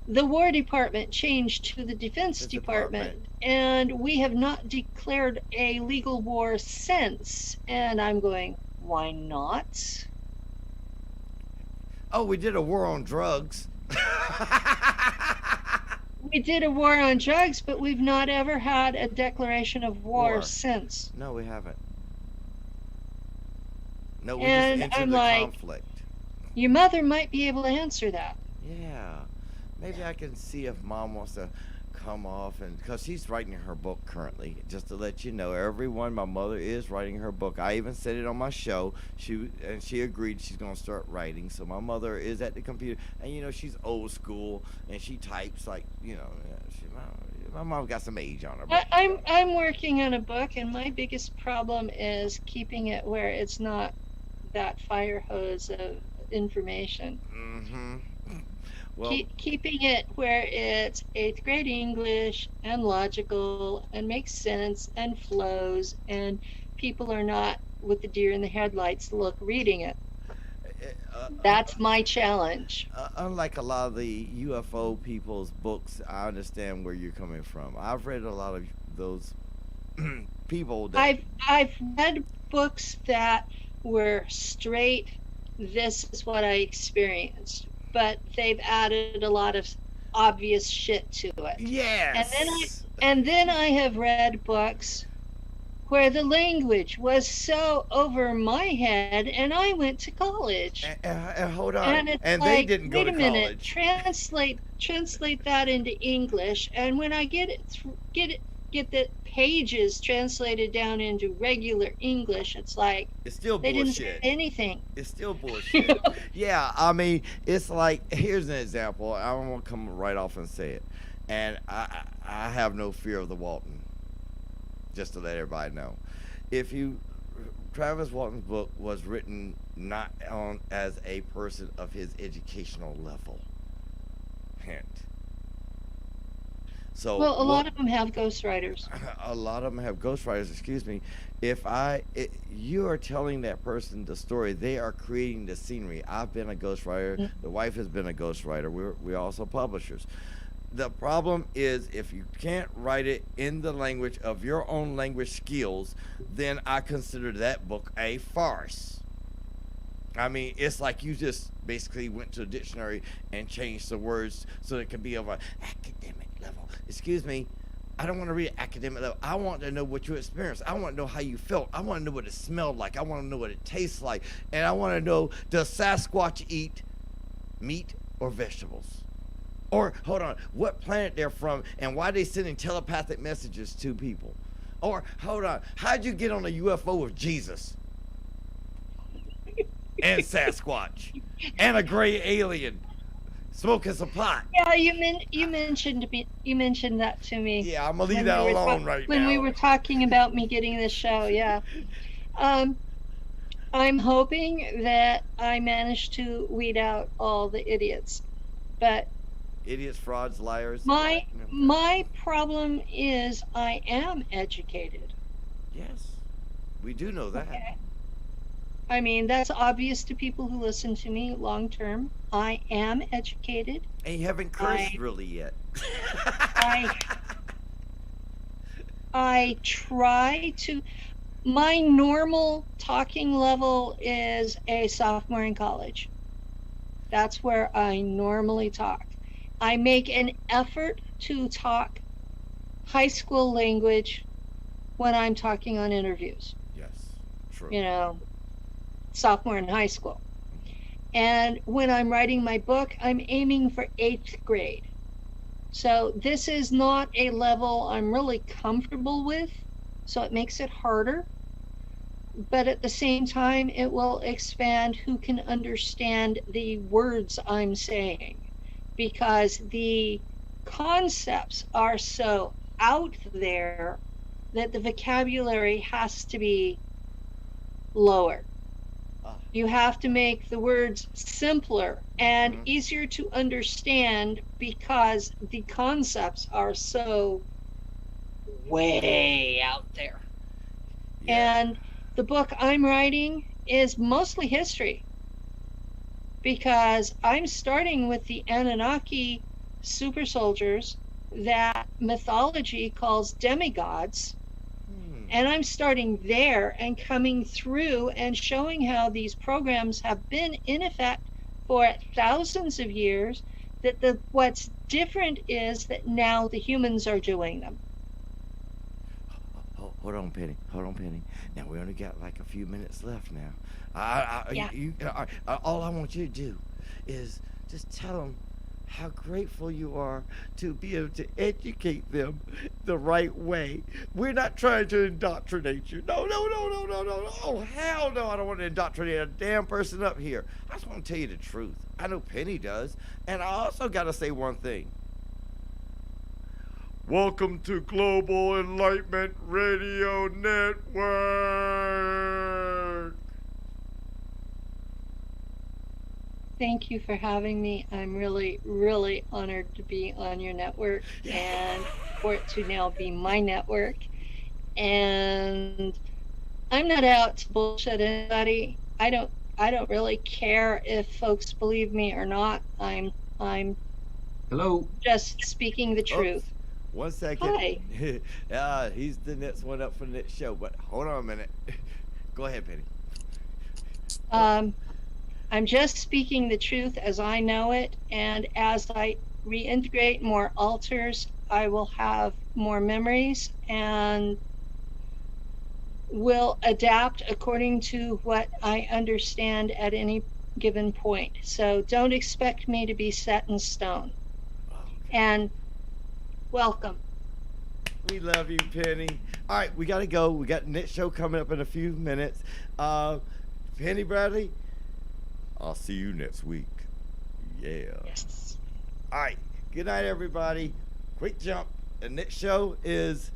the War Department changed to the Defense This Department, department. and we have not declared a legal war since. And I'm going, why not? Oh, we did a war on drugs. We did a war on drugs, but we've not ever had a declaration of war War. since. No, we haven't. No, we just And entered I'm the like, conflict. your mother might be able to answer that. Yeah. Maybe I can see if mom wants to come off, and because she's writing her book currently. Just to let you know, everyone, my mother is writing her book. I even said it on my show. She agreed she's gonna start writing. So my mother is at the computer, and she's old school, and she types like my mom got some age on her. I'm working on a book, and my biggest problem is keeping it where it's not that fire hose of information. Mm-hmm. Well, Keeping it where it's eighth grade English and logical and makes sense and flows, and people are not with the deer in the headlights reading it. That's my challenge. unlike a lot of the UFO people's books, I understand where you're coming from. I've read a lot of those people that. I've read books that were straight, this is what I experienced, but they've added a lot of obvious shit to it. Yes. And then I have read books where the language was so over my head, and I went to college. And hold on. And it's And they like, didn't go wait to a minute, college. translate that into English, and when I get the pages translated down into regular English, it's like It's still they didn't say bullshit. anything. It's still bullshit. Yeah, I mean, it's like, here's an example. I'm gonna come right off and say it, and I have no fear of the Walton. Just to let everybody know, if you Travis Walton's book was written not on as a person of his educational level. Hint. So Well, a lot of them have ghostwriters. a lot of them have ghostwriters. Excuse me. You are telling that person the story, they are creating the scenery. I've been a ghostwriter. Mm. The wife has been a ghostwriter. We're also publishers. The problem is, if you can't write it in the language of your own language skills, then I consider that book a farce. I mean, it's like you just basically went to a dictionary and changed the words so it can be of an academic level. Excuse me, I don't want to read academic level. I want to know what you experienced. I want to know how you felt. I want to know what it smelled like. I want to know what it tastes like. And I want to know, does Sasquatch eat meat or vegetables? Or, hold on, what planet they're from and why they sending telepathic messages to people? Or, hold on, how'd you get on a UFO with Jesus? And Sasquatch. And a gray alien. Smoking some pot. Yeah, you mentioned that to me. Yeah, I'm gonna leave that alone right now. When we were talking about me getting this show, yeah. I'm hoping that I managed to weed out all the idiots, but idiots, frauds, liars. My problem is I am educated. Yes, we do know that. Okay. I mean, that's obvious to people who listen to me long term. I am educated. And you haven't cursed really yet. I try to. My normal talking level is a sophomore in college. That's where I normally talk. I make an effort to talk high school language when I'm talking on interviews. Yes, true. You know, sophomore in high school. And when I'm writing my book, I'm aiming for 8th grade. So this is not a level I'm really comfortable with, so it makes it harder. But at the same time, it will expand who can understand the words I'm saying, because the concepts are so out there that the vocabulary has to be lower. You have to make the words simpler and easier to understand because the concepts are so way out there. Yeah. And the book I'm writing is mostly history because I'm starting with the Anunnaki super soldiers that mythology calls demigods. And I'm starting there and coming through and showing how these programs have been in effect for thousands of years, that what's different is that now the humans are doing them. Hold on, Penny. Now, we only got like a few minutes left now. All I want you to do is just tell them how grateful you are to be able to educate them the right way. We're not trying to indoctrinate you. No. Oh, hell no, I don't want to indoctrinate a damn person up here. I just want to tell you the truth. I know Penny does. And I also got to say one thing. Welcome to Global Enlightenment Radio Network. Thank you for having me. I'm really, really honored to be on your network and for it to now be my network. And I'm not out to bullshit anybody. I don't really care if folks believe me or not. I'm Hello. Just speaking the truth. Oops. 1 second. Hi. He's the next one up for the next show, but hold on a minute. Go ahead, Penny. I'm just speaking the truth as I know it, and as I reintegrate more altars, I will have more memories and will adapt according to what I understand at any given point. So don't expect me to be set in stone. And welcome. We love you, Penny. All right, we got to go. We got the next show coming up in a few minutes. Penny Bradley, I'll see you next week. Yeah. Yes. All right. Good night, everybody. Quick jump. The next show is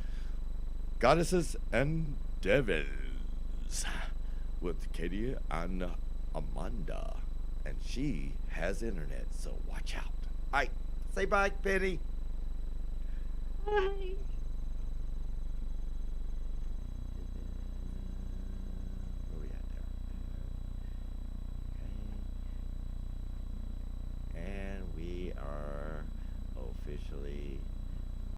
Goddesses and Devils with Katie and Amanda. And she has internet, so watch out. All right. Say bye, Penny. Bye.